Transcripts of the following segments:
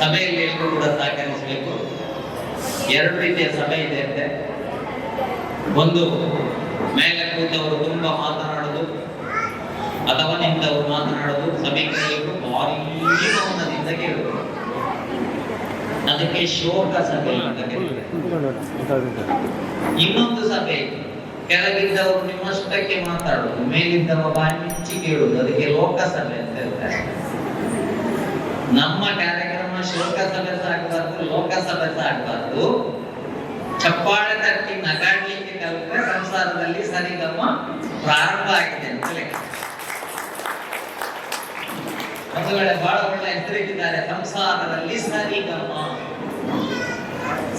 ಸಭೆಯಲ್ಲಿ ಎಲ್ಲರೂ ಕೂಡ ಸಹಕರಿಸಬೇಕು. ಎರಡು ರೀತಿಯ ಸಭೆ ಇದೆ ಅಂತೆ. ಒಂದು, ಮೇಲೆ ಕೂತವರು ತುಂಬಾ ಮಾತನಾಡೋದು ಅಥವಾ ನಿಂತವರು ಮಾತನಾಡೋದು, ಸಭಿಕರಿಗೂ ಭಾರಿ ಮೌನದಿಂದ ಕೇಳುವುದು. ಅದಕ್ಕೆ ಶೋಕ ಸಭೆ ಅಂತ ಕರೀತಾರೆ. ಇನ್ನೊಂದು ಸಭೆ, ಕೆಳಗಿದ್ದವರು ನಿಮ್ಮಷ್ಟಕ್ಕೆ ಮಾತಾಡುವುದು, ಮೇಲಿದ್ದವ ಬಾಯಿ ಮುಚ್ಚಿ ಕೇಳುವುದು, ಅದಕ್ಕೆ ಲೋಕ ಸಭೆ ಅಂತ ಹೇಳ್ತಾರೆ. ನಮ್ಮ ಕಾರ್ಯಕ್ರಮ ಶೋಕ ಸಭೆ ಸಾಗಬಾರ್ದು, ಲೋಕ ಸಭೆ ಸಾಗಬಾರ್ದು. ಚಪ್ಪಾಳೆ ತಟ್ಟಿ ನಗಾಡ್ಲಿಕ್ಕೆ ಕಲಿತ್ರೆ ಸಂಸಾರದಲ್ಲಿ ಸರಿಗಮ ಪ್ರಾರಂಭ ಆಗಿದೆ ಅಂತ ಲೆಕ್ಕ. ಒಂದು ವೇಳೆ ಬಹಳ ಒಳ್ಳೆ ಹೆಸರಿಟ್ಟಿದ್ದಾರೆ, ಸಂಸಾರದಲ್ಲಿ ಸರಿಗಮ,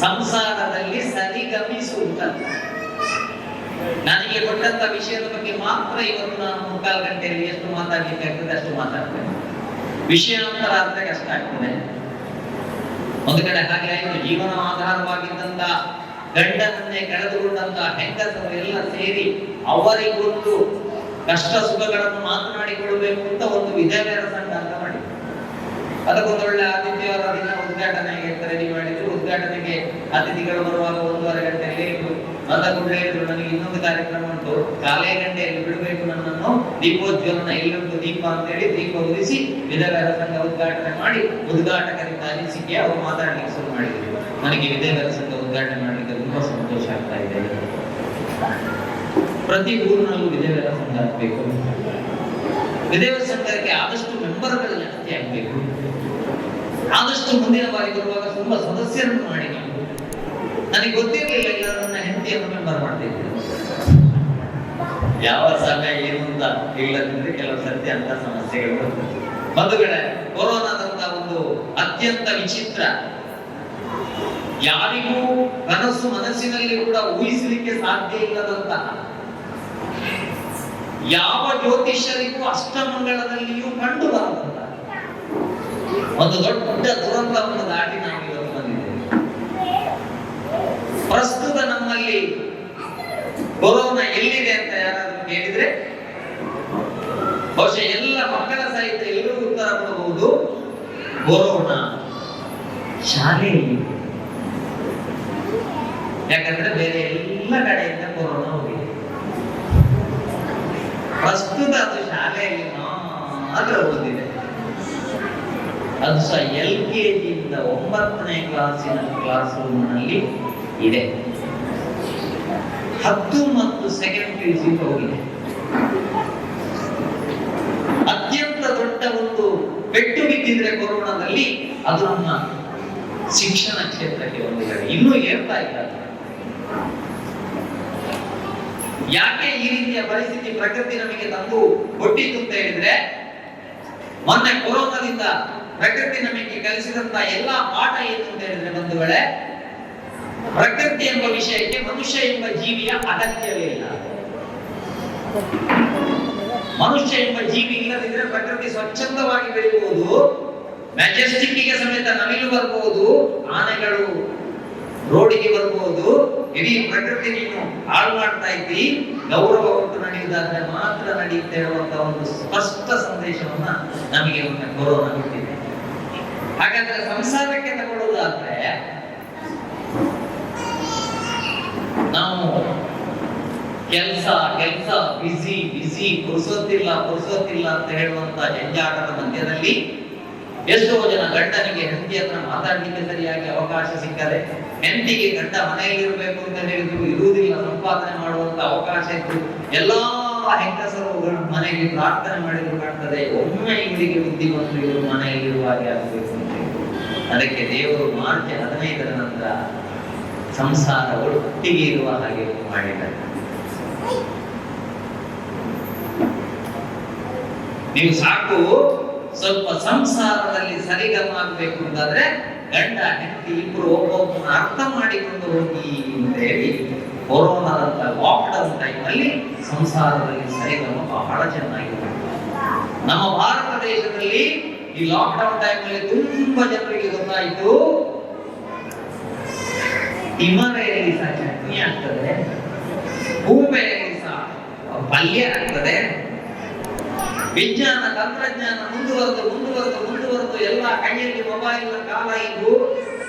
ಸಂಸಾರದಲ್ಲಿ ಸರಿಗಮಿಸುತ್ತ. ನನಗೆ ಕೊಟ್ಟಂತ ವಿಷಯದ ಬಗ್ಗೆ ಮಾತ್ರ ಇವತ್ತು ನಾನು 3/4 ಗಂಟೆಯಲ್ಲಿ ಎಷ್ಟು ಮಾತಾಡ್ಲಿಕ್ಕೆ ಆಗ್ತದೆ ಅಷ್ಟು ಮಾತಾಡ್ತೇನೆ. ವಿಷಯಾಂತರ ಆದ್ರೆ ಕಷ್ಟ ಆಗ್ತದೆ. ಒಂದು ಕಡೆ ಹಾಗೆ ಆಯ್ತು, ಜೀವನ ಆಧಾರವಾಗಿದ್ದಂತ ಗಂಡನನ್ನೇ ಕಳೆದುಕೊಂಡಂತ ಹೆಂಗಸರು ಎಲ್ಲ ಸೇರಿ ಅವರಿಗೊಂದು ಕಷ್ಟ ಸುಖಗಳನ್ನು ಮಾತನಾಡಿಕೊಳ್ಳಬೇಕು ಅಂತ ಒಂದು ವಿಧವೆಯರ ಸಂಘ ಅಂತ ಮಾಡಿ, ಅದಕ್ಕೊಂದು ಒಳ್ಳೆ ಆದಿತ್ಯವಾರ ದಿನ ಉದ್ಘಾಟನೆಗೆ ಖರೀದಿ ಮಾಡಿದ್ರು. ಉದ್ಘಾಟನೆಗೆ ಅತಿಥಿಗಳು ಬರುವಾಗ 1.5 ಗಂಟೆ ಲೇಟು. ಬಂದ ಕೂಡಲೇ ಹೇಳಿದ್ರು, ನನಗೆ ಇನ್ನೊಂದು ಕಾರ್ಯಕ್ರಮ ಉಂಟು, 4 ಗಂಟೆಯಲ್ಲಿ ಬಿಡಬೇಕು ನನ್ನನ್ನು, ದೀಪೋಜ್ವಲನ ಎಲ್ಲಿಂಟು ದೀಪ ಅಂತ ಹೇಳಿ ದೀಪ ಉದಿಸಿ ವಿಧವೆಯರ ಸಂಘ ಉದ್ಘಾಟನೆ ಮಾಡಿ ಉದ್ಘಾಟಕರಿಂದ ಅನಿಸಿಕೆ ಅವರು ಮಾತಾಡ್ಲಿಕ್ಕೆ ಶುರು ಮಾಡಿದ್ರು. ನನಗೆ ವಿಧವೆಯರ ಸಂಘ ಉದ್ಘಾಟನೆ ಮಾಡಲಿಕ್ಕೆ ತುಂಬಾ ಸಂತೋಷ ಆಗ್ತಾ ಇದೆ. ಪ್ರತಿ ಊರಿನಲ್ಲೂ ವಿಧವೆಯರ ಸಂಘ ಆಗಬೇಕು. ವಿಧವೆಯರ ಸಂಘಕ್ಕೆ ಆದಷ್ಟು ಮೆಂಬರ್ಗಳು ಜಾಸ್ತಿ ಆಗಬೇಕು. ಆದಷ್ಟು ಮುಂದಿನ ಬಾರಿ ಬರುವಾಗ ತುಂಬಾ ಸದಸ್ಯರನ್ನು ಮಾಡಿ. ನನಗೆ ಗೊತ್ತಿರಲಿಲ್ಲ, ಇಲ್ಲ ನನ್ನ ಹೆಂಡತಿಯನ್ನು ಮೆಂಬರ್ ಮಾಡ್ತಿದ್ದೆ. ಯಾವ ಸಭೆ ಏನು ಅಂತ ಇಲ್ಲದಿದ್ರೆ ಕೆಲವು ಸತ್ಯ ಅಂತ ಸಮಸ್ಯೆಗಳು ಬರ್ತದೆ. ಬಂಧುಗಳೇ, ಕೊರೋನಾದಂತ ಒಂದು ಅತ್ಯಂತ ವಿಚಿತ್ರ, ಯಾರಿಗೂ ಕನಸು ಮನಸ್ಸಿನಲ್ಲಿ ಕೂಡ ಊಹಿಸಲಿಕ್ಕೆ ಸಾಧ್ಯ ಇಲ್ಲದಂತಹ, ಯಾವ ಜ್ಯೋತಿಷ್ಯರಿಗೂ ಅಷ್ಟಮಂಗಳದಲ್ಲಿಯೂ ಕಂಡು ಬರದಂತ ಒಂದು ದೊಡ್ಡ ದುರಂತವನ್ನು ದಾಟಿ ನಾವು ಇವತ್ತು ಬಂದಿದ್ದೇವೆ. ಪ್ರಸ್ತುತ ನಮ್ಮಲ್ಲಿ ಕೊರೋನಾ ಎಲ್ಲಿದೆ ಅಂತ ಯಾರಾದ್ರೂ ಕೇಳಿದ್ರೆ ಬಹುಶಃ ಎಲ್ಲ ಮಕ್ಕಳ ಸಹಿತ ಎಲ್ಲರೂ ಉತ್ತರ ಕೊಡಬಹುದು, ಕೊರೋನಾ ಶಾಲೆಯಲ್ಲಿ. ಯಾಕಂದ್ರೆ ಬೇರೆ ಎಲ್ಲ ಕಡೆಯಿಂದ ಕೊರೋನಾ ಹೋಗಿದೆ. ಪ್ರಸ್ತುತ ಅದು ಶಾಲೆಯಲ್ಲಿ ಮಾತ್ರ ಓದಿದೆ. ಅದು ಸಹ LKG ಇಂದ 9ನೇ ಕ್ಲಾಸಿನ ಕ್ಲಾಸ್ ರೂಮ್ನಲ್ಲಿ ಇದೆ. 10 ಮತ್ತು ಸೆಕೆಂಡ್ PUC ಹೋಗಿದೆ. ಅತ್ಯಂತ ದೊಡ್ಡ ಒಂದು ಪೆಟ್ಟು ಬಿದ್ದಿದ್ರೆ ಕೊರೋನಾದಲ್ಲಿ ಅದು ನಮ್ಮ ಶಿಕ್ಷಣ ಕ್ಷೇತ್ರಕ್ಕೆ ಬಂದಿದೆ. ಇನ್ನೂ ಏರ್ತಾ ಇಲ್ಲ. ಯಾಕೆ ಈ ರೀತಿಯ ಪರಿಸ್ಥಿತಿ ಪ್ರಕೃತಿ ನಮಗೆ ತಂದು ಕೊಟ್ಟಿತ್ತು ಅಂತ ಹೇಳಿದ್ರೆ, ಮೊನ್ನೆ ಕೊರೋನಾದಿಂದ ಪ್ರಕೃತಿ ನಮಗೆ ಕಲಿಸಿದಂತ ಎಲ್ಲಾ ಪಾಠ ಏನು ಅಂತ ಹೇಳಿದ್ರೆ, ಒಂದು ವೇಳೆ ಪ್ರಕೃತಿ ಎಂಬ ವಿಷಯಕ್ಕೆ ಮನುಷ್ಯ ಎಂಬ ಜೀವಿಯ ಅಗತ್ಯವೇ ಇಲ್ಲ. ಮನುಷ್ಯ ಎಂಬ ಜೀವಿ ಇಲ್ಲದಿದ್ರೆ ಪ್ರಕೃತಿ ಸ್ವಚ್ಛಂದವಾಗಿ ಬೆಳೆಯುವುದು, ಮೆಜೆಸ್ಟಿಕ್ಗೆ ಸಮೇತ ನವಿಲು ಬರಬಹುದು, ಆನೆಗಳು ರೋಡಿಗೆ ಬರಬಹುದು. ಇಡೀ ಪ್ರಕೃತಿ ನೀನು ಹಾಳು ಮಾಡ್ತಾ ಇದ್ದಿ, ಗೌರವ ಕೊಟ್ಟು ನಡೆಯುವುದಾದ್ರೆ ಮಾತ್ರ ನಡೆಯುತ್ತೆ ಹೇಳುವಂತ ಒಂದು ಸ್ಪಷ್ಟ ಸಂದೇಶವನ್ನ ನಮಗೆ ಒಮ್ಮೆ ಕೊರೋನಾ ಕೊಟ್ಟಿದೆ. ಹಾಗಾದ್ರೆ ಸಂಸಾರಕ್ಕೆ ತಗೊಳ್ಳೋದಾದ್ರೆ ನಾವು ಕೆಲಸ ಬಿಸಿ ಪುರುಸೊತ್ತಿಲ್ಲ ಅಂತ ಹೇಳುವಂತ ಜಂಜಾಟದ ಮಧ್ಯದಲ್ಲಿ ಎಷ್ಟೋ ಜನ ಗಂಡನಿಗೆ ಹೆಂಡತಿ ಹತ್ರ ಮಾತಾಡ್ಲಿಕ್ಕೆ ಸರಿಯಾಗಿ ಅವಕಾಶ ಸಿಕ್ಕದೆ, ಹೆಂಡತಿಗೆ ಗಂಡ ಮನೆಯಲ್ಲಿರ್ಬೇಕು ಅಂತ ಹೇಳಿದ್ರು ಇರುವುದಿಲ್ಲ, ಸಂಪಾದನೆ ಮಾಡುವಂತ ಅವಕಾಶ ಇತ್ತು. ಎಲ್ಲಾ ಹೆಂಗಸರು ಮನೆಯಲ್ಲಿ ಪ್ರಾರ್ಥನೆ ಮಾಡಿದ್ರು ಕಾಣ್ತದೆ, ಒಮ್ಮೆ ಇವರಿಗೆ ಬುದ್ಧಿ ಬಂದು ಇವರು ಮನೆಯಲ್ಲಿರುವ ಹಾಗೆ ಆಗಬೇಕು ಅಂತ. ಅದಕ್ಕೆ ದೇವರು ಮಾರ್ಚ್ 15ರ ನಂತರ ಸಂಸಾರ ಒಟ್ಟಿಗೆ ಇರುವ ಹಾಗೆ ಮಾಡಿದ್ದಾರೆ. ನೀವು ಸಾಕು ಸ್ವಲ್ಪ ಸಂಸಾರದಲ್ಲಿ ಸರಿಗಮ ಆಗಬೇಕು ಅಂತಾದ್ರೆ ಗಂಡ ಹೆಂಡತಿ ಇಬ್ರು ಒಬ್ಬೊಬ್ಬನ ಅರ್ಥ ಮಾಡಿಕೊಂಡು ಹೋಗಿ ಅಂತ ಹೇಳಿ ಕೊರೋನಾದಂತ ಲಾಕ್ಡೌನ್ ಟೈಮಲ್ಲಿ ಸಂಸಾರದಲ್ಲಿ ಸರಿಗಮ ಬಹಳ ಚೆನ್ನಾಗಿದೆ. ನಮ್ಮ ಭಾರತ ದೇಶದಲ್ಲಿ ಈ ಲಾಕ್ಡೌನ್ ಟೈಮಲ್ಲಿ ತುಂಬಾ ಜನರಿಗೆ ಗೊತ್ತಾಯಿತು, ತಿಮರೆಯಲ್ಲಿ ಸಹ ಚಟ್ನಿ ಆಗ್ತದೆ, ಹೂವೆಯಲ್ಲಿ ಸಹ ಪಲ್ಯ ಆಗ್ತದೆ, ವಿಜ್ಞಾನ ತಂತ್ರಜ್ಞಾನ ಮುಂದುವರೆದು ಎಲ್ಲ ಕೈಯಲ್ಲಿ ಮೊಬೈಲ್ ಕಾಲ ಇದು.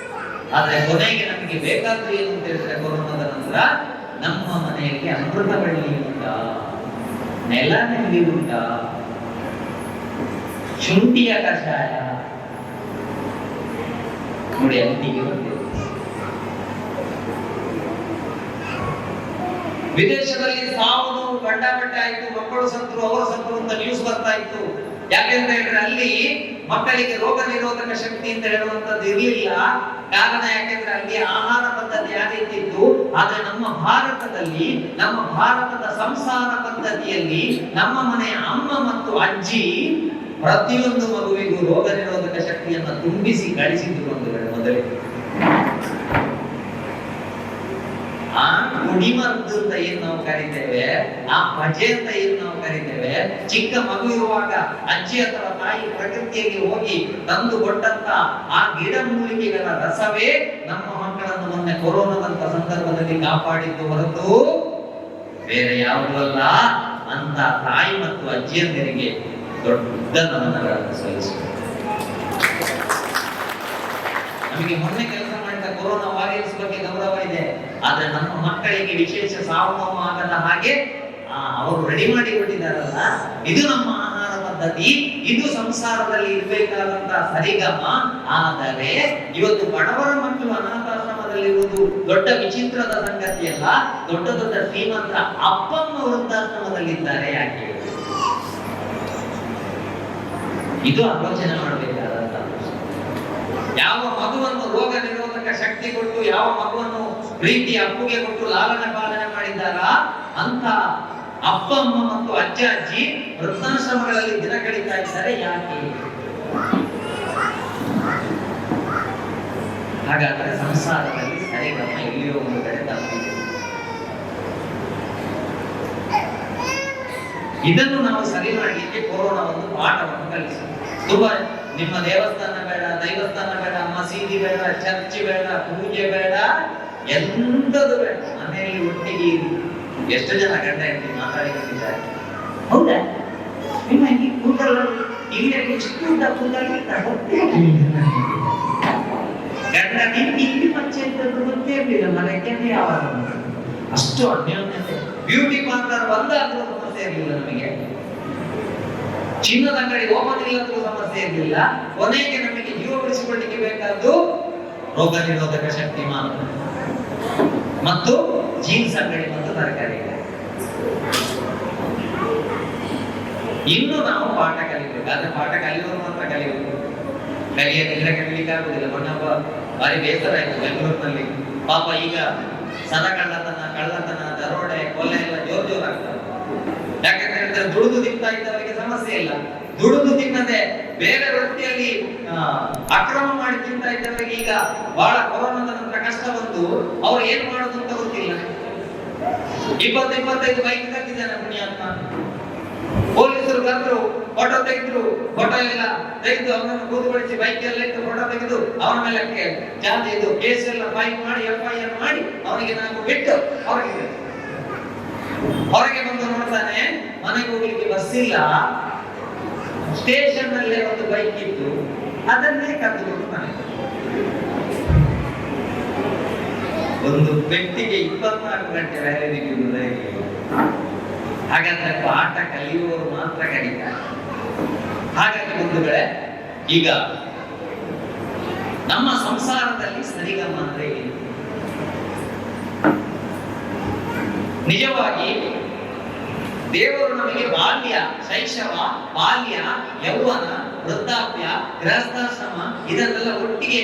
ಆದ್ರೆ ಕೊನೆಗೆ ನಮಗೆ ಬೇಕಾದ್ದು ಏನು ಅಂತ ಹೇಳಿದ್ರೆ ಕೊರೋನಾದ ನಂತರ ನಮ್ಮ ಮನೆಯಲ್ಲಿ ಅಮೃತ ಬಳ್ಳಿ ಉಂಟಾ, ನೆಲ ನೆಲ್ಲಿ ಉಂಟಾ, ಶುಂಠಿಯ ಕಷಾಯ ನೋಡಿ ಅಂಟಿಗೆ ಬಂದಿದೆ. ವಿದೇಶದಲ್ಲಿ ಸಾವು ನೋವು ಗಂಡಾಬಟ್ಟೆ ಆಯ್ತು, ಮಕ್ಕಳು ಸತ್ರು ಅವರು ಸತ್ರು ಅಂತ ನ್ಯೂಸ್ ಬರ್ತಾ ಇತ್ತು. ಯಾಕೆಂತ ಹೇಳಿದ್ರೆ ಅಲ್ಲಿ ಮಕ್ಕಳಿಗೆ ರೋಗ ನಿರೋಧಕ ಶಕ್ತಿ ಅಂತ ಹೇಳುವಂತದ್ದು ಇರಲಿಲ್ಲ. ಕಾರಣ ಯಾಕೆಂದ್ರೆ ಅಲ್ಲಿ ಆಹಾರ ಪದ್ಧತಿ ಯಾವ ರೀತಿ ಇತ್ತು. ಆದ್ರೆ ನಮ್ಮ ಭಾರತದ ಸಂಸಾರ ಪದ್ಧತಿಯಲ್ಲಿ ನಮ್ಮ ಮನೆಯ ಅಮ್ಮ ಮತ್ತು ಅಜ್ಜಿ ಪ್ರತಿಯೊಂದು ಮಗುವಿಗೂ ರೋಗ ನಿರೋಧಕ ಶಕ್ತಿಯನ್ನು ತುಂಬಿಸಿ ಕಳಿಸಿದ್ರು ಮೊದಲೇ. ಆ ಕುಡಿಮದ್ದು ಅಂತ ಏನ್ ನಾವು ಕರಿತೇವೆ, ಆ ಭಜೆ ಅಂತ ಏನ್ ನಾವು ಕರಿತೇವೆ, ಚಿಕ್ಕ ಮಗು ಇರುವಾಗ ಅಜ್ಜಿ ಅಥವಾ ತಾಯಿ ಪ್ರಕೃತಿಯಲ್ಲಿ ಹೋಗಿ ತಂದು ಕೊಟ್ಟಂತ ಆ ಗಿಡ ಮೂಲಿಕೆಗಳ ರಸವೇ ನಮ್ಮ ಮಕ್ಕಳನ್ನು ಮೊನ್ನೆ ಕೊರೋನಾದಂತ ಸಂದರ್ಭದಲ್ಲಿ ಕಾಪಾಡಿದ್ದು ಹೊರತು ಬೇರೆ ಯಾವುದೂ ಅಲ್ಲ ಅಂತ ತಾಯಿ ಮತ್ತು ಅಜ್ಜಿಯಂದಿರಿಗೆ ದೊಡ್ಡ ನಮನಗಳನ್ನು ಸಲ್ಲಿಸುತ್ತೆ. ನಮಗೆ ಮೊನ್ನೆ ಕೆಲಸ ಮಾಡಿದ ಕೊರೋನಾ ವಾರಿಯರ್ಸ್ ಬಗ್ಗೆ ಗೌರವ ಇದೆ. ಆದ್ರೆ ನಮ್ಮ ಮಕ್ಕಳಿಗೆ ವಿಶೇಷ ಸಾವು ನೋವು ಆಗದ ಹಾಗೆ ಅವರು ರೆಡಿ ಮಾಡಿ ಕೊಟ್ಟಿದ್ದಾರಲ್ಲ, ಇದು ನಮ್ಮ ಆಹಾರ ಪದ್ಧತಿ, ಇದು ಸಂಸಾರದಲ್ಲಿ ಇರಬೇಕಾದಂತ ಸರಿಗಮ. ಆದರೆ ಇವತ್ತು ಬಡವರ ಮಕ್ಕಳು ಅನಾಥಾಶ್ರಮದಲ್ಲಿರುವುದು ದೊಡ್ಡ ವಿಚಿತ್ರದ ಸಂಗತಿಯಲ್ಲ. ದೊಡ್ಡ ದೊಡ್ಡ ಶ್ರೀಮಂತರ ಅಪ್ಪಮ್ಮ ವೃದ್ಧಾಶ್ರಮದಲ್ಲಿದ್ದಾರೆ. ಯಾಕೆ? ಇದು ಆಲೋಚನೆ ಮಾಡಬೇಕಾದಂತ. ಯಾವ ಮಗುವನ್ನು ರೋಗ ನಿರೋಧಕ ಶಕ್ತಿ ಕೊಟ್ಟು, ಯಾವ ಮಗುವನ್ನು ಪ್ರೀತಿ ಅಪ್ಪುಗೆ ಕೊಟ್ಟು ಲಾಲನೆ ಪಾಲನೆ ಮಾಡಿದ್ದಾರ ಅಂತ ಅಪ್ಪ ಅಮ್ಮ ಮತ್ತು ಅಜ್ಜ ಅಜ್ಜಿ ವೃದ್ಧಾಶ್ರಮಗಳಲ್ಲಿ ದಿನ ಕಳೀತಾ ಇದ್ದಾರೆ. ಯಾಕೆ? ಹಾಗಾದ್ರೆ ಸಂಸಾರದಲ್ಲಿ ಸರಿಗಮ ಎಲ್ಲಿಯೋ ಒಂದು ಕಡೆ ತಪ್ಪಿದೆ. ಇದನ್ನು ನಾವು ಸರಿ ಮಾಡಲಿಕ್ಕೆ ಕೊರೋನಾ ಒಂದು ಪಾಠವನ್ನು ಕಲಿಸಿದೆ. ತುಂಬಾ ನಿಮ್ಮ ದೇವಸ್ಥಾನ ಬೇಡ, ದೈವಸ್ಥಾನ ಬೇಡ, ಮಸೀದಿ ಬೇಡ, ಚರ್ಚ್ ಬೇಡ, ಪೂಜೆ ಬೇಡ, ಎಂಥದ್ದು ಬೇಡ, ಮನೆಯಲ್ಲಿ ಒಟ್ಟಿಗೆ ಎಷ್ಟು ಜನ ಗಂಡ ಹೆಂಡತಿ ಮಾತಾಡಿಕೊಂಡಿದ್ದಾರೆ? ಹೌದಾ? ನಿಮ್ಮ ಈ ಕೂದಲಲ್ಲಿ ಇಲ್ಲಿ ಎಷ್ಟು ಉದ್ದ ಕೂದಲು ಗಂಡ ನಿಂಗೆ ಇಲ್ಲಿ ಮಚ್ಚೆ ಇದ್ದದ್ದು ಗೊತ್ತೇ ಇರಲಿಲ್ಲ. ಮನೆಗೆ ಯಾವಾಗ ಅಷ್ಟು ಅನ್ಯೋನ್ಯತೆ. ಬ್ಯೂಟಿ ಪಾರ್ಲರ್ ಬಂದಾದ್ರೂ ಸಮಸ್ಯೆ ಇರಲಿಲ್ಲ ನಮಗೆ. ಚಿನ್ನದ ಅಂಗಡಿ ಓಪನ್ ಇಲ್ಲದ್ರೂ ಸಮಸ್ಯೆ ಇರಲಿಲ್ಲ. ಕೊನೆಗೆ ನಮಗೆ ಜೀವ ಉಳಿಸಿಕೊಳ್ಳಿಕ್ಕೆ ಬೇಕಾದ್ದು ರೋಗ ನಿರೋಧಕ ಶಕ್ತಿ ಮಾತ್ರ ಮತ್ತು ಜೀನ್ಸ್ ಅಂಗಡಿ ಮತ್ತು ತರಕಾರಿ. ಇನ್ನು ನಾವು ಪಾಠ ಕಲಿಬೇಕು. ಆದ್ರೆ ಪಾಠ ಕಲಿಯೋರು ಮಾತ್ರ ಕಲಿಬೇಕು, ಕಲಿಯದಿದ್ರೆ ಕಲಿಲಿಕ್ಕೆ ಆಗುದಿಲ್ಲ. ಮೊನ್ನೊಬ್ಬ ಭಾರಿ ಬೇಸರ ಆಯ್ತು ಬೆಂಗಳೂರಿನಲ್ಲಿ. ಪಾಪ ಈಗ ಸದ ಕಳ್ಳತನ, ದರೋಡೆ, ಕೊಲೆ ಎಲ್ಲ ಜೋರಾಗ್ತದೆ. ಯಾಕಂತ ಹೇಳಿದ್ರೆ ದುಡಿದು ತಿಂತಾ ಇದ್ದವರಿಗೆ ಸಮಸ್ಯೆ ಇಲ್ಲ. ದುಡಿದು ತಿನ್ನದೆ ಬೇರೆ ವೃತ್ತಿಯಲ್ಲಿ ಅಕ್ರಮ ಮಾಡಿ ತಿಂತಾ ಇದ್ದವರಿಗೆ ಈಗ ಬಹಳ ಕೊರೋನಾದ ನಂತರ ಕಷ್ಟ ಬಂದು ಅವ್ರು ಏನ್ ಮಾಡೋದು ಅಂತ ಗೊತ್ತಿಲ್ಲ. 20-25 ಬೈಕ್ ಕಟ್ಟಿದ್ದಾನೆ ಪುಣ್ಯಾತ್ಮ. ಪೊಲೀಸರು ಬಂದ್ರು, ಫೋಟೋ ತೆಗೆದ್ರು, ಫೋಟೋ ಎಲ್ಲ ತೆಗೆದು ಅವನನ್ನು ಕೂತುಗೊಳಿಸಿ ಬೈಕ್ ಎಲ್ಲ ಇಟ್ಟು ಫೋಟೋ ತೆಗೆದು ಅವನ ಮೇಲೆ ಚಾರ್ಜ್ ಇದು ಕೇಸ್ ಎಲ್ಲ ಫೈಲ್ ಮಾಡಿ FIR ಮಾಡಿ ಅವನಿಗೆ ನಾವು ಬಿಟ್ಟು ಹೊರಗೆ ಬಂದು ನೋಡ್ತಾನೆ, ಮನೆಗೆ ಹೋಗ್ಲಿಕ್ಕೆ ಬಸ್ ಇಲ್ಲ, ಸ್ಟೇಷನ್ ನಲ್ಲೇ ಒಂದು ಬೈಕ್ ಇತ್ತು, ಅದನ್ನೇ ಕದ್ದುಕೊಂಡು ಮನೆ. ಒಂದು ಪೆಟ್ಟಿಗೆ 24 ಗಂಟೆ ವ್ಯಾಲಿಡಿಟಿ ಇರುವುದಾಗಿ. ಹಾಗಾದ್ರೆ ಪಾಠ ಕಲಿಯುವವರು ಮಾತ್ರ ಕಲಿತಾರೆ. ಹಾಗಾಗಿ ಬಂಧುಗಳೇ, ಈಗ ನಮ್ಮ ಸಂಸಾರದಲ್ಲಿ ಸರಿಗಮ ಅಂದ್ರೆ ಏನು? ನಿಜವಾಗಿ ದೇವರು ನಮಗೆ ಬಾಲ್ಯ, ಶೈಶವ, ಬಾಲ್ಯ, ಯೌವನ, ವೃದ್ಧಾಪ್ಯ, ಗೃಹಸ್ಥಾಶ್ರಮ ಇದನ್ನೆಲ್ಲ ಒಟ್ಟಿಗೆ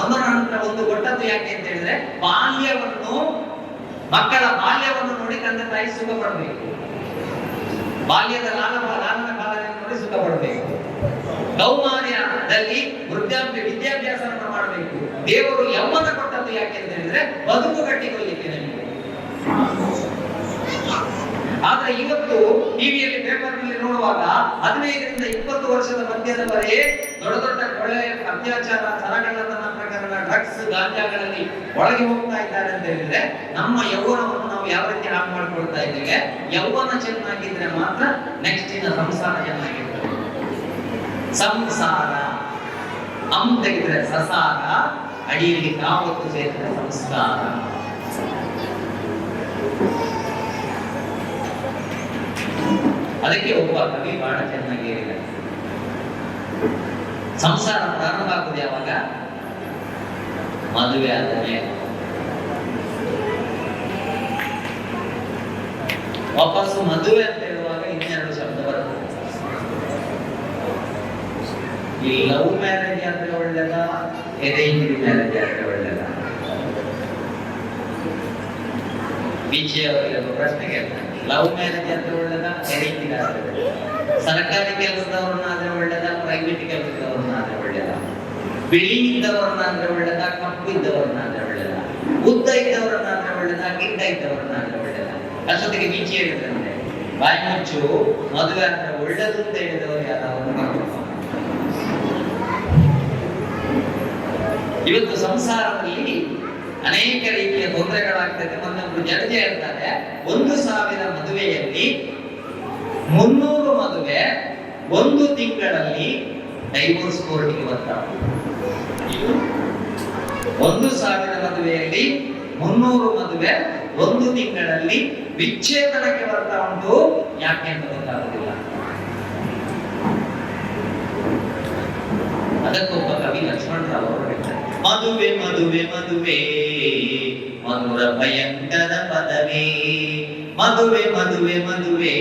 ಒಂದರ ನಂತರ ಒಂದು ಕೊಟ್ಟದ್ದು. ಯಾಕೆ ಅಂತ ಹೇಳಿದ್ರೆ ಮಕ್ಕಳ ಬಾಲ್ಯವನ್ನು ನೋಡಿ ತಂದೆ ತಾಯಿ ಸುಖ ಪಡಬೇಕು. ಬಾಲ್ಯದ ಲಾಲನ ಪಾಲನೆಯನ್ನು ನೋಡಿ ಸುಖ ಪಡಬೇಕು. ಕೌಮಾರ್ಯದಲ್ಲಿ ವಿದ್ಯಾಭ್ಯಾಸವನ್ನು ಮಾಡಬೇಕು. ದೇವರು ಯೌವನ ಕೊಟ್ಟದ್ದು ಯಾಕೆ ಅಂತ ಹೇಳಿದ್ರೆ ಬದುಕು ಕಟ್ಟಿಕೊಳ್ಳಿಕ್ಕೆ ನಮಗೆ. ಆದ್ರೆ ಇವತ್ತು ಟಿವಿಯಲ್ಲಿ ಪೇಪರ್ನಲ್ಲಿ ನೋಡುವಾಗ 15ರಿಂದ 20 ವರ್ಷದ ಮಧ್ಯದವರೆಗೆ ದೊಡ್ಡ ಕೊಳೆ, ಅತ್ಯಾಚಾರ, ಸರಗಳ್ಳತನ ಪ್ರಕರಣ, ಡ್ರಗ್ಸ್, ಗಾಂಜಾಗಳಲ್ಲಿ ಒಳಗೆ ಹೋಗ್ತಾ ಇದ್ದಾರೆ ಅಂತ ಹೇಳಿದ್ರೆ ನಮ್ಮ ಯೌವನವನ್ನು ನಾವು ಯಾವ ರೀತಿ ಹಾಳು ಮಾಡ್ಕೊಳ್ತಾ ಇದ್ದೇವೆ. ಯೌವನ ಚೆನ್ನಾಗಿದ್ರೆ ಮಾತ್ರ ನೆಕ್ಸ್ಟ್ ಇನ ಸಂಸಾರ ಚೆನ್ನಾಗಿರ್ತದೆ. ಸಂಸಾರ ತೆಗೆದ್ರೆ ಸಸಾರ, ಅಡಿಯಲ್ಲಿ ಕಾವತ್ತು ಸೇರಿದ್ರೆ ಸಂಸ್ಕಾರ. ಅದಕ್ಕೆ ಒಬ್ಬ ಕವಿ ಬಹಳ ಚೆನ್ನಾಗಿ ಹೇಳಿದ, ಸಂಸಾರ ಪ್ರಾರಂಭ ಆಗುದು ಯಾವಾಗ? ಮದುವೆ ಆದಮೇಲೆ. ವಾಪಸ್ಸು ಮದುವೆ ಅಂತ ಹೇಳುವಾಗ ಇನ್ನೆರಡು ಶಬ್ದ ಬರುತ್ತೆ. ಈ ಲವ್ ಮ್ಯಾರೇಜ್ ಆದ್ರೆ ಒಳ್ಳೆದ, ಅರೇಂಜ್ ಮ್ಯಾರೇಜ್ ಆದ್ರೆ ಒಳ್ಳೆದ? ಬೀಚಿ ಅವರಿಗೆ ಪ್ರಶ್ನೆ ಕೇಳ್ತಾರೆ, ಲವ್ ಮ್ಯಾರೇಜ್ ಆದ್ರೆ ಒಳ್ಳೆದ, ಅರೇಂಜ್ ಆದ್ರೆ ಒಳ್ಳೆದ? ಸರ್ಕಾರಿ ಕೆಲಸದವ್ರನ್ನಾದ್ರೆ ಒಳ್ಳೆದ, ಪ್ರೈವೇಟ್ ಕೆಲಸದವ್ರನ್ನಾದ್ರೆ ಒಳ್ಳೆದ? ಬಿಳಿ ಇದ್ದವರನ್ನಾದ್ರೆ ಒಳ್ಳೆದ, ಕಪ್ಪು ಇದ್ದವರನ್ನಾದ್ರೆ ಒಳ್ಳೆದ? ಉದ್ದ ಇದ್ದವರನ್ನಾದ್ರೆ ಒಳ್ಳೆದ, ಗಿಡ್ಡ ಇದ್ದವರನ್ನಾದ್ರೆ ಒಳ್ಳೆದ? ಅಷ್ಟೊತ್ತಿಗೆ ಬೀಚಿ ಹೇಳಿದಂತೆ, ಬಾಯಿ ಮುಚ್ಚು, ಮದುವೆ ಆದ್ರೆ ಒಳ್ಳೆದು ಅಂತ ಹೇಳಿದವರು ಯಾರು? ಇವತ್ತು ಸಂಸಾರದಲ್ಲಿ ಅನೇಕ ರೀತಿಯ ತೊಂದರೆಗಳಾಗ್ತದೆ. ಮೊನ್ನೊಬ್ರು ಜಡ್ಜ್ ಹೇಳ್ತಾರೆ, 1,000 ಮದುವೆಯಲ್ಲಿ 300 ಮದುವೆ 1 ತಿಂಗಳಲ್ಲಿ ಡೈವೋರ್ಸ್ ಕೋರ್ಟ್ಗೆ ಬರ್ತಾವೆ. 1,000 ಮದುವೆಯಲ್ಲಿ 300 ಮದುವೆ 1 ತಿಂಗಳಲ್ಲಿ ವಿಚ್ಛೇದನಕ್ಕೆ ಬರ್ತಾ ಉಂಟು. ಯಾಕೆ ಅಂತ ಗೊತ್ತಾಗುದಿಲ್ಲ. ಅದಕ್ಕೊಬ್ಬ ಕವಿ ಲಕ್ಷ್ಮಣರಾವ್ ಅವರು ಹೇಳ್ತಾರೆ, ಮದುವೆ ಮದುವೆ ಮದುವೆ ಮಧುರ ಭಯಂಕರ ಪದವೇ, ಮದುವೆ ಮದುವೆ ಮದುವೆ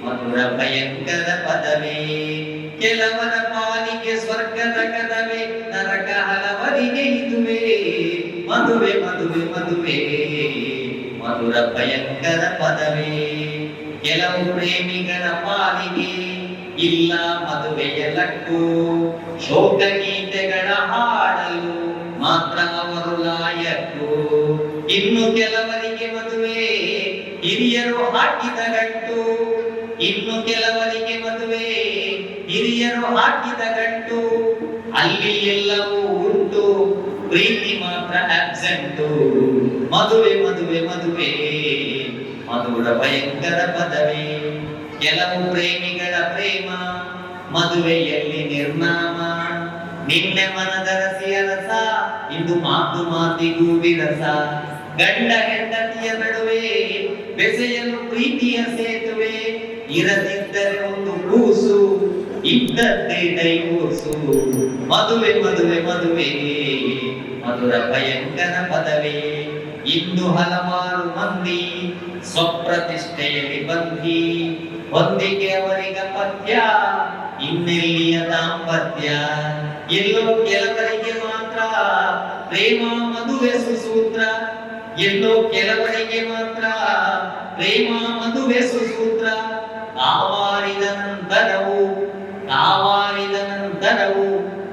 ಮಧುರ ಭಯಂಕರ ಪದವೇ, ಕೆಲವರ ಪಾಲಿಗೆ ಸ್ವರ್ಗದ ಕದವೇ, ನರಕ ಹಲವರಿಗೆ ಇದುವೇ, ಮದುವೆ ಮದುವೆ ಮದುವೆ ಮಧುರ ಭಯಂಕರ ಪದವೇ. ಕೆಲವು ಪ್ರೇಮಿಗಳ ಪಾಲಿಗೆ ಇಲ್ಲ ಮದುವೆಯ ಲಕ್ಕು, ಶೋಕ ಗೀತೆಗಳ ಹಾಡಲು ಮಾತ್ರ ಅವರು ಲಾಯಕ್ಕು. ಇನ್ನು ಕೆಲವರಿಗೆ ಮದುವೆ ಹಿರಿಯರು ಹಾಕಿದ ಗಂಟು, ಇನ್ನು ಕೆಲವರಿಗೆ ಮದುವೆ ಹಿರಿಯರು ಹಾಕಿದ ಗಂಟು. ಅಲ್ಲಿ ಎಲ್ಲವೂ ಉಂಟು, ಪ್ರೀತಿ ಮಾತ್ರ ಆಬ್ಸೆಂಟು. ಮದುವೆ ಮದುವೆ ಮದುವೆ ಮಧುರ ಭಯಂಕರ ಪದವೇ. ಕೆಲವು ಪ್ರೇಮಿಗಳ ಪ್ರೇಮ ಮದುವೆಯಲ್ಲಿ ನಿರ್ನಾಮ, ನಿನ್ನೆ ಮನದ ರಸಿಯ ರಸ, ಇಂದು ಮಾತು ಮಾತಿಗೂ ವಿರಸ. ಗಂಡ ಹೆಂಡತಿಯ ನಡುವೆ ಬೆಸೆಯಲು ಪ್ರೀತಿಯ ಸೇತುವೆ, ಇರದಿದ್ದರೆ ಒಂದು ಕೂಸು, ಇದ್ದದ್ದೇ ಡೈವೋರ್ಸು. ಮದುವೆ ಮದುವೆ ಮದುವೆ ಮಧುರ ಭಯಂಕರ ಪದವೇ. ಇಂದು ಹಲವಾರು ಮಂದಿ ಸ್ವಪ್ರತಿಷ್ಠೆಯಲ್ಲಿ ಬಂದಿ, ಒಂದಿಗೆ ಅವರಿಗ ಪಥ್ಯ, ಇನ್ನೆಲ್ಲಿಯ ದಾಂಪತ್ಯ. ಎಲ್ಲೋ ಕೆಲವರಿಗೆ ಮಾತ್ರ ಪ್ರೇಮ ಮದುವೆ ಸುಸೂತ್ರ, ಎಲ್ಲೋ ಕೆಲವರಿಗೆ ಮಾತ್ರ ಪ್ರೇಮ ಮದುವೆ ಸುಸೂತ್ರ. ಕಾವಾರಿದ ನಂತರವು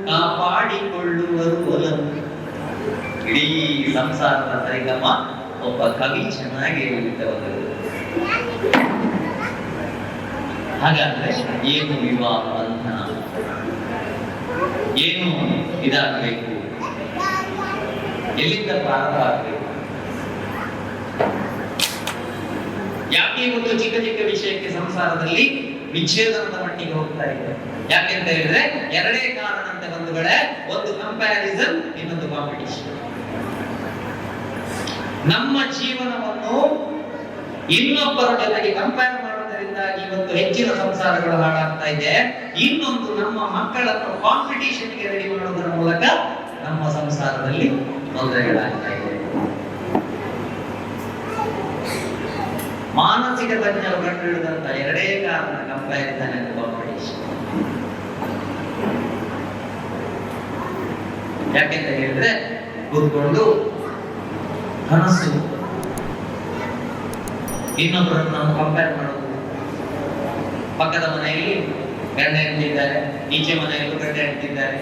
ಕಾಪಾಡಿಕೊಳ್ಳುವರು ಒಲವು. ಇಡೀ ಸಂಸಾರದ ಸರಿಗಮ ಒಬ್ಬ ಕವಿ ಚೆನ್ನಾಗಿ ಹೇಳಿದ್ದವರು. ಹಾಗಾದ್ರೆ ಏನು ವಿವಾಹ ಬಂಧನ, ಏನು ಇದಾಗಬೇಕು, ಎಲ್ಲಿಂದ ಪ್ರಾರಂಭ ಆಗಬೇಕು? ಯಾಕೆ ಒಂದು ಚಿಕ್ಕ ಚಿಕ್ಕ ವಿಷಯಕ್ಕೆ ಸಂಸಾರದಲ್ಲಿ ವಿಚ್ಛೇದನದ ಮಟ್ಟಿಗೆ ಹೋಗ್ತಾ ಇದೆ? ಯಾಕೆಂತ ಹೇಳಿದ್ರೆ ಎರಡೇ ಕಾರಣ ಅಂತ ಬಂಧುಗಳೇ. ಒಂದು ಕಂಪ್ಯಾರಿಸನ್, ಇನ್ನೊಂದು ಕಾಂಪಿಟಿಷನ್. ನಮ್ಮ ಜೀವನವನ್ನು ಇನ್ನೊಬ್ಬರ ಜೊತೆಗೆ ಕಂಪೇರ್ ಮಾಡೋದರಿಂದಾಗಿ ಇವತ್ತು ಹೆಚ್ಚಿನ ಸಂಸಾರಗಳು ಹಾಳಾಗ್ತಾ ಇದೆ. ಇನ್ನೊಂದು, ನಮ್ಮ ಮಕ್ಕಳನ್ನು ಕಾಂಪಿಟಿಷನ್ಗೆ ರೆಡಿ ಮಾಡೋದರ ಮೂಲಕ ನಮ್ಮ ಸಂಸಾರದಲ್ಲಿ ತೊಂದರೆಗಳಾಗ್ತಾ ಇದೆ. ಮಾನಸಿಕ ತಜ್ಞರು ಕಂಡುಹಿಡಿದಂತ ಎರಡೇ ಕಾರಣ, ಕಂಪ್ಯಾರಿಸನ್ ಅಂಡ್ ಕಾಂಪಿಟಿಷನ್. ಯಾಕೆಂತ ಹೇಳಿದ್ರೆ ಕೂತ್ಕೊಂಡು ಕನಸು, ಇನ್ನೊಬ್ಬರನ್ನು ನಾವು ಕಂಪೇರ್ ಮಾಡೋದು. ಪಕ್ಕದ ಮನೆಯಲ್ಲಿ ಗಂಡ ಹೆಂಡತಿದ್ದಾರೆ, ಈಚೆ ಮನೆಯಲ್ಲೂ ಗಂಡ ಹೆಂಡತಿದ್ದಾರೆ.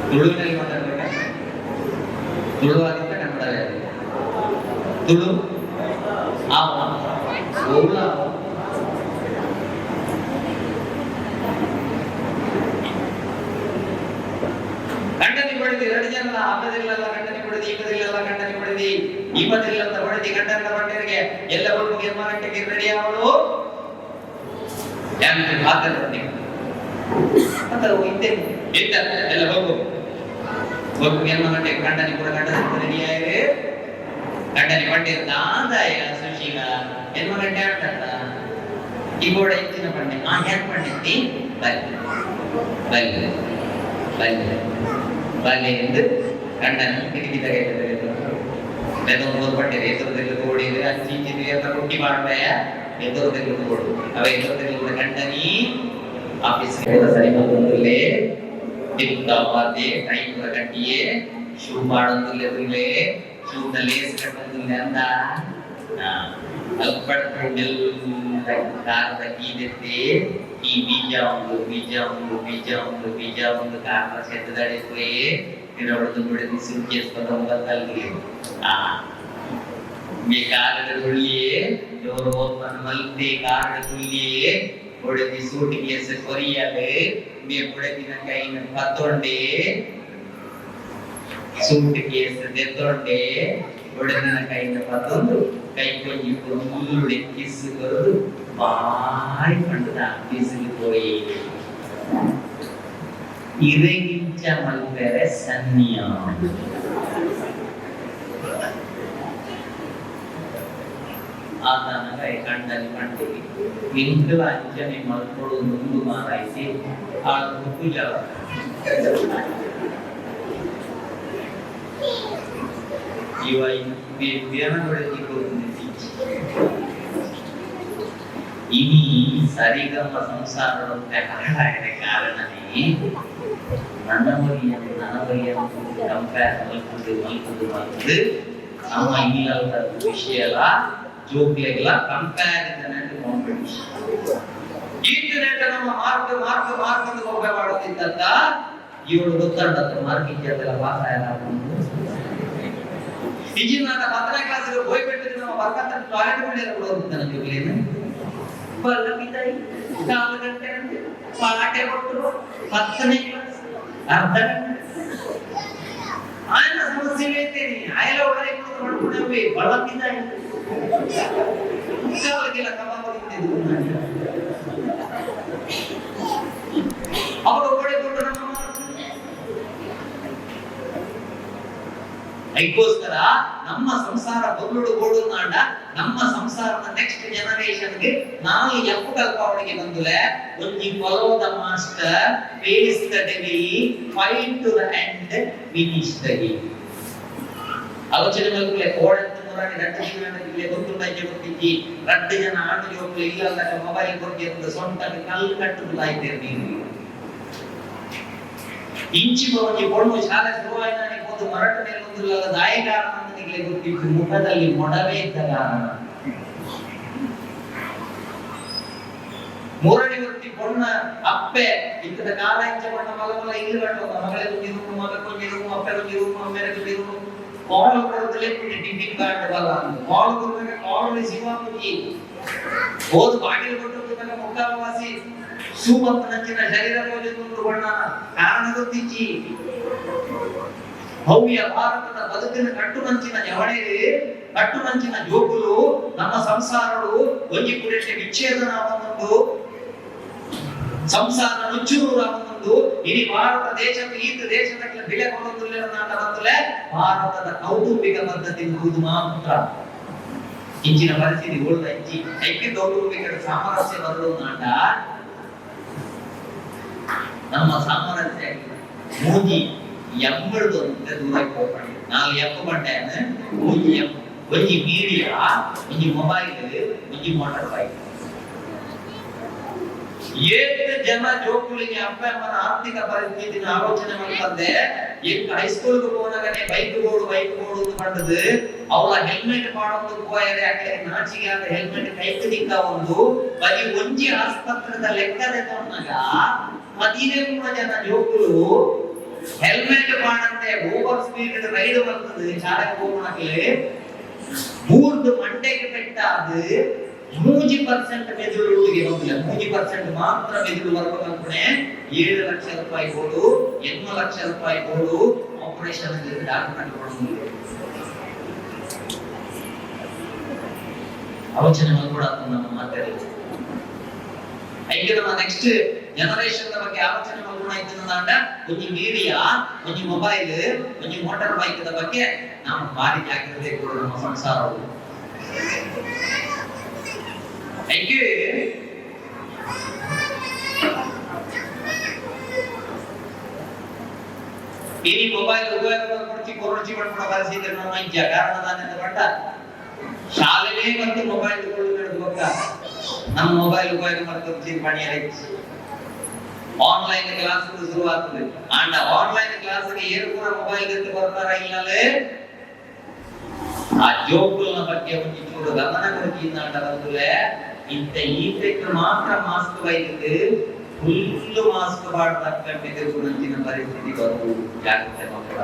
ತುಳುವಿನಲ್ಲಿ ಮಾತಾಡ್ಬೇಕ? ತುಳು ಆಗಿದ್ದ ಕನ್ನಡವೇ ತುಳು ಆವ ಓಲ. ಗಂಡನಿ ಹೊಡೆದಿ 2 ಜನ ಹಬ್ಬದಿಲ್ಲಲ್ಲ ಗಂಡನಿ ಹೊಡೆದಿ ಇಪ್ಪದಿಲ್ಲಲ್ಲ ಗಂಡನಿ ಹೊಡೆದಿ ಇಪ್ಪದಿಲ್ಲ ಅಂತ ಹೊಡೆದಿ ಗಂಡನ ಬಂಡರಿಗೆ ಎಲ್ಲ ಹುಡುಗಿಗೆ ಮಾರಾಟಕ್ಕೆ ರೆಡಿ ಅವಳು ಯಾಕೆ ಮಾತಾಡ್ತೀನಿ ಅಂತ ಇದ್ದೆ ಇದ್ದ ಎಲ್ಲ ಹೋಗು ಮಾರಾಟಕ್ಕೆ ಗಂಡನಿ ಕೂಡ ಗಂಡನ ರೆಡಿ ಆಗಿದೆ ಗಂಡನಿ ಬಂಡಿ ದಾದಾಯ ಸುಶೀಲ ಹೆಣ್ಮಗಂಟೆ ಆಡ್ತಾರ ಈ ಗೋಡ ಹೆಚ್ಚಿನ ಬಂಡೆ ಯಾಕೆ ಬಂಡಿ ಬಲ್ಲೆ ಬಲ್ಲೆ ಬಲ್ಲೆ ಎಂದು ಗಂಡನ ಕಿಟಕಿ ತೆಗೆದು ಪಟ್ಟೆ ಎದುರದಲ್ಲಿ ಓಡಿದ್ರೆ ಹಂಚಿದ್ವಿ ಅಂತ ರೊಟ್ಟಿ ಮಾಡ್ಬಾಯ ಎದುರದಲ್ಲಿ ಓಡು ಅವ ಎದುರದಲ್ಲಿ ಗಂಡನಿ ಆಫೀಸ್ ಸರಿ ಬಂದಲ್ಲೇ ತಿಂತಾವಾದೆ ಕೈ ಪುರ ಕಟ್ಟಿಯೇ ಶೂ ಮಾಡೋದಿಲ್ಲೇ ಶೂನ ಲೇಸ್ ಕಟ್ಟೋದಿಲ್ಲ ಅಂದ ಅಲ್ಪಡ್ಕೊಂಡೆಲ್ಲ ಕಾರದ ಕೀದೆತ್ತೆ ಈ ಬೀಜ ಒಂದು ಕಾರದ ಸೆದ್ದದಾಡಿದ್ರೆ ಹೊಡೆದು ಬಿಡದಿ ಸುಂಕೇಸ್ಕೊಂಡು ಹೋಗತ್ತಲ್ಲಿ ಕಾರದ ಗುಳ್ಳಿಯೇ ಇವರು ಓದ್ಕೊಂಡು ಮಲ್ತೆ ಕಾರದ ಗುಳ್ಳಿಯೇ ಹೊಡೆದಿ ಸೂಟಿ ಕೇಸ ಕೊರಿಯಲೆ ಮೇ ಹೊಡೆದಿನ ಕೈನ ಪತ್ತೊಂಡೆ ಸೂಟ್ ಕೇಸ್ ದೆತ್ತೊಂಡೆ ಹೊಡೆದಿನ ಕೈಯಿಂದ ಪತ್ತೊಂದು ಕೈ ಕೊಂಜಿ ಫುಲ್ಲು ಕಿಸ್ಸು ಬರೋದು ಬಾಯಿ ಕಂಡದ ಬಿಸಿಲು ಹೋಯಿ ಇರಗಿಂಚ ಮಲ್ಪೆರೆ ಸನ್ನಿಯ ಆತನ ಕೈ ಕಂಡಲ್ಲಿ ಕಂಡಿವಿ ಇಂಕಲ ಅಂಚನೆ ಮಲ್ಕೊಡು ಮುಂದು ಮಾರಾಯಿಸಿ ಆ ಪೂಜಾ ഇനി സരിഗമ സംസാരത്തെ ಹಾಳಾಗಿದೆ ಕಾರಣನೇ ನನವರಿಯ ಕಂಪೇರ್ ಮಲ್ಕುದು ನಮ್ಮ ಇಲ್ಲದ ವಿಷಯ ಎಲ್ಲ ಜೋಕ್ಲೆಲ್ಲ ಕಂಪ್ಯಾರಿಸನ್ ಅಂಡ್ ಕಾಂಪಿಟಿಷನ್ ಇಂಟರ್ನೆಟ್ ನಮ್ಮ ಮಾರ್ಕ್ ಹೋಗ ಮಾಡುತ್ತಿದ್ದಂತ ಇವಳು ಗೊತ್ತಾಡತ್ತ ಮಾರ್ಕ್ ಇದ್ದಲ್ಲ ಪಾಸ್ ಆಯ್ತು ಈಜಿನ 10ನೇ ಕ್ಲಾಸಿಗೆ ಹೋಗ್ಬಿಟ್ಟಿದ್ರೆ ನಾವು ಬರ್ಕಂತ ಟಾಯ್ಲೆಟ್ ಮಾಡಿರೋ ಬಿಡೋದು ನನಗೆ ಇಲ್ಲೇನು ಬಲ್ಲಬಿದ್ದಾಯಿ 4 ಗಂಟೆ ಅಂತ ಪಾಠೆ ಕೊಟ್ಟರು 10ನೇ ಕ್ಲಾಸ್ ಅರ್ಧ ಆಯ್ನ ಸಮಸ್ಯೆ ಹೇಳ್ತೇನೆ ಆಯ್ಲ ಒಳಗೆ ಮಾಡ್ಕೊಂಡೇವಿ ಬಲ್ಲಬಿದ್ದಾಯಿ ಕಾಲಗೆಲ್ಲ ಕಮಾವದಿದ್ದು ಅವರು ಒಳ್ಳೆ ಕೊಟ್ಟು ನಮ್ಮ ಅದಕ್ಕೋಸ್ಕರ ನಮ್ಮ ಸಂಸಾರ ಬೊಲ್ಲುಡು ನಾಡ ನಮ್ಮ ಸಂಸಾರದ ನೆಕ್ಸ್ಟ್ ಜನರೇಷನ್ಗೆ ನಾವು ಎಪ್ಪು ಕಲ್ಪವಳಿಗೆ ಬಂದುಲೆ ಒಂಜಿ follow the master face the devil fight to the end finish the game ಆಲೋಚನೆ ಮಲ್ಕುಲೆ ಕೋಡಂತ ಮುರಾಡಿ ರಟ್ಟ ಜೀವನದಲ್ಲಿ ಗೊತ್ತುಂಡಾಯ್ಕೆ ಗೊತ್ತಿದ್ದಿ ರಟ್ಟ ಜನ ಆಟಗೆ ಹೋಗ್ಲಿ ಇಲ್ಲ ಮೊಬೈಲ್ ಬಗ್ಗೆ ಒಂದು ಸೊಂಟಕ್ಕೆ ಕಲ್ಲು ಕಟ್ಟುದು ಆಯ್ತೇನೆ ನೀವು ಇಂಚಿ ಹೋಗಿ ಕೊಡು ಶಾಲೆ ಶುರುವಾಯಿನ ಮರಾಠ ಮೇಲೊಂದಿಲ್ಲ ದಾಯಕಾರನಿಗೆ ಗೊತ್ತಿತ್ತು ಮುಖದಲ್ಲಿ ಮೊಡವೇ ಇದ್ದ ಕಾರಣ ಮೂರನೇ ವೃತ್ತಿ ಪೊಣ್ಣ ಅಪ್ಪೆ ಇಂಥದ ಕಾಲ ಇಂಚ ಪಣ್ಣ ಮಲ ಇಲ್ಲಿ ಕಟ್ಟೋದ ಮಗಳೇ ತುಂಬಿರು ಮಗ ಕೊಂಜಿರು ಅಪ್ಪೆ ಕೊಂಜಿರು ಅಮ್ಮೆರೆ ತುಂಬಿರು ಕಾಳು ಕೊಡೋದಲ್ಲೇ ಟಿಫಿನ್ ಕಾರ್ಡ್ ಬಲ್ಲ ಕಾಳು ಕೊಡುವಾಗ ಕಾಳು ಶಿವಾಪುಜಿ ಹೋದ್ ಬಾಗಿಲು ಕೊಟ್ಟು ಮುಖವಾಸಿ ಸೂಪಂತ ನಂಚಿನ ಶರೀರ ಹೋಗಿದ್ದು ಬಣ್ಣ ಕಾರಣ ಗೊತ್ತಿಚ್ಚಿ ಭವ್ಯ ಭಾರತದ ಬದುಕಿನ ಕಟ್ಟುನಂಚಿನ ಜವಣೆಗೆ ಕಟ್ಟುನಂಚಿನ ಜೋಗುಲು ನಮ್ಮ ಸಂಸಾರಗಳು ಒಂಜಿ ಕುಡಿಯಕ್ಕೆ ವಿಚ್ಛೇದನ ಆವೊಂದು ಸಂಸಾರ ನುಚ್ಚುನೂರು ಆವೊಂದು ಇಡೀ ಭಾರತ ದೇಶಕ್ಕೆ ಈತ ದೇಶಕ್ಕೆ ಬೆಲೆ ಕೊಡೋದಿಲ್ಲ ನಾಟಕದಲ್ಲೇ ಭಾರತದ ಕೌಟುಂಬಿಕ ಪದ್ಧತಿ ಎಂಬುದು ಮಾತ್ರ ಇಂಚಿನ ಪರಿಸ್ಥಿತಿ ಉಳಿದ ಇಂಚಿ ಐಕ್ಯ ಕೌಟುಂಬಿಕ ಸಾಮರಸ್ಯ ಬರಲು ನಾಟ ನಮ್ಮ ಸಾಮರಸ್ಯ ಮೂಜಿ ಎಂಬುದು ಅಂತ ದೂರ ಹೋಗ್ಬಾರ್ದು ನಾವು ಎಪ್ಪ ಬಂಡೆ ಒಂಜಿ ಮೀಡಿಯಾ ಒಂಜಿ ಮೊಬೈಲ್ ಒಂಜಿ ಮೋಟಾರ್ ಬೈಕ್ ಏಳು ಜನ ಜೋಕುಲಿಗೆ ಅಪ್ಪ ಅಮ್ಮನ ಆರ್ಥಿಕ ಪರಿಸ್ಥಿತಿನ ಆಲೋಚನೆ ಮಾಡ್ತಂದೆ ಈಗ ಹೈಸ್ಕೂಲ್ಗೆ ಹೋದಾಗನೆ ಬೈಕ್ ಬೋರ್ಡು ಅಂತ ಪಂಡದು ಅವಳ ಹೆಲ್ಮೆಟ್ ಮಾಡೋದು ಹೋಯರೆ ಯಾಕೆ ನಾಚಿಗೆ ಆದ ಹೆಲ್ಮೆಟ್ ಕೈಗೆ ದಿಕ್ಕ ಒಂದು ಬರೀ ಒಂಜಿ ಆಸ್ಪತ್ರೆದ ಲೆಕ್ಕದೆ ತಗೊಂಡಾಗ 13 ಜನ ಜೋಕುಲು ಹೆಲ್ಮೆಟ್ ಮಾಡಂತೆ ಓವರ್ ಸ್ಪೀಡ್ ರೈಡ್ ಬರ್ತದೆ ಚಾಲಕ ಹೋಗೋಣಕ್ಕೆ ಮೂರ್ದು ಮಂಡೆಗೆ ಪೆಟ್ಟಾದ 3% ಮೆದುಳಿಗೆ ಹೋಗಿಲ್ಲ, 3% ಮಾತ್ರ ಮೆದುಳು ವರ್ಗ ಅನ್ಕೊಂಡೆ 7 ಲಕ್ಷ ರೂಪಾಯಿ ಕೊಡು, 8 ಲಕ್ಷ ರೂಪಾಯಿ ಕೊಡು, ಆಪರೇಷನ್ ಡಾಕ್ಟರ್ ಅನ್ಕೊಂಡು ಆಲೋಚನೆ ಕೂಡ ನಮ್ಮ ಮಾತಾಡಿ ಐಕೆ ನಮ್ಮ ನೆಕ್ಸ್ಟ್ ಜನರೇಷನ್ ಬಗ್ಗೆ ಆಲೋಚನೆ ಮಾಡೋಣ ಇದ್ದನಂದ ಒಂಜಿ ಮೀಡಿಯಾ, ಒಂಜಿ ಮೊಬೈಲ್, ಒಂಜಿ ಮೋಟಾರ್ ಬೈಕ್ ಬಗ್ಗೆ ನಾವು ಭಾರಿ ಜಾಗ್ರತೆ ಕೊಡು ನಮ್ಮ ಸಂಸಾರವು ಐಕೆ ಇನಿ ಮೊಬೈಲ್ ಉಪಯೋಗ ಮಾಡ್ತಿ ಕೊರಚಿ ಮಾಡ್ಕೊಂಡ ಪರಿಸ್ಥಿತಿ ನಮ್ಮ ಇಂಜ ಕಾರಣದಾನೆ ಬಟ್ಟ ಶಾಲೆನೇ ಮತ್ತೆ ಮೊಬೈಲ್ ತಗೊಳ್ಳೋದು ಗೊತ್ತ ನಮ್ಮ ಮೊಬೈಲ್ ಉಪಯೋಗ ಮಾಡ್ಕೊಂಡು ಪಣಿಯರೆ ಆನ್ಲೈನ್ ಕ್ಲಾಸ್ ಶುರು ಆಗ್ತದೆ ಅಂಡ್ ಆನ್ಲೈನ್ ಕ್ಲಾಸ್ ಗೆ ಏನು ಕೂಡ ಮೊಬೈಲ್ ಎತ್ತು ಬರ್ತಾರ ಇಲ್ಲಲೇ ಆ ಜೋಕುಗಳ ಬಗ್ಗೆ ಒಂದು ಚೂರು ಗಮನ ಕೊಡ್ತೀನಿ ಬಂದುಲೆ ಇಂತ ಈತಕ್ಕೆ ಮಾತ್ರ ಮಾಸ್ಕ್ ಬೈದಿದ್ದು ಫುಲ್ ಮಾಸ್ಕ್ ಬಾಡ್ತಕ್ಕಂತೆ ಗುಣಂಚಿನ ಪರಿಸ್ಥಿತಿ ಬರುವುದು ಜಾಗ್ರತೆ ಮಕ್ಕಳ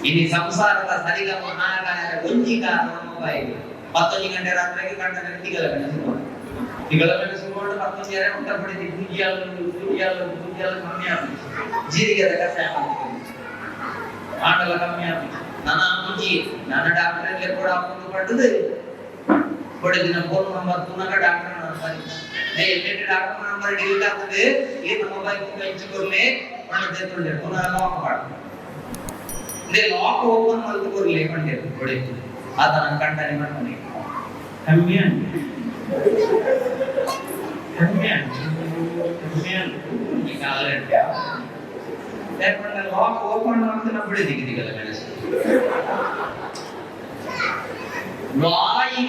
ಇನ್ನು ಸಂಸಾರದ ಸರಿಗಮ ಹಾಗಾಯ ಒಂಜಿ ಕಾರಣ ಮೊಬೈಲ್ 11 ಗಂಟೆ ರಾತ್ರಿಗೆ ಕಂಡ ತಿಗಲ ಮೆಣಸಿಕೊಂಡು 11 ಜನ ಊಟ ಪಡೆದಿ ಗುಂಜಿಯಲ್ಲ ಕಮ್ಮಿ ಆಗ್ತದೆ ಜೀರಿಗೆದ ಕಷಾಯ ಮಾಡ್ತೀವಿ ಆಂಡಲ ಕಮ್ಮಿ ಆಗ್ತದೆ ನನ್ನ ಡಾಕ್ಟರ್ ಕೂಡ ಒಂದು ಪಟ್ಟದು ದಿನ ಫೋನ್ ನಂಬರ್ ತುನಗ ಡಾಕ್ಟರ್ ನಂಬರ್ ಎಲ್ಲೆಲ್ಲಿ ಡಾಕ್ಟರ್ ನಂಬರ್ ಡಿಲೀಟ್ ಆಗ್ತದೆ ಈ ಮೊಬೈಲ್ ಹಂಚಿಕೊಳ್ಳಿ ಮಾಡ್ತೇವೆ ಪುನಃ ಲಾಕ್ ಮಾಡಿ ಲಾಕ್ ಓಪನ್ ಮಾಡ್ಕೊರ್ಲಿ ಕಂಡಿರು ಕೊಡಿ ಅದನ್ನ ಕಂಟನೆ ಮಾಡ್ಕೊಂಡು ಕಮ್ಮಿ ಈಗ ಲಾಕ್ ಓಪನ್ ಮಾಡ್ತಾನೆ ಬಿಡಿ ದಿಗಿದಿಗಲ್ಲ ಮೆಣಸು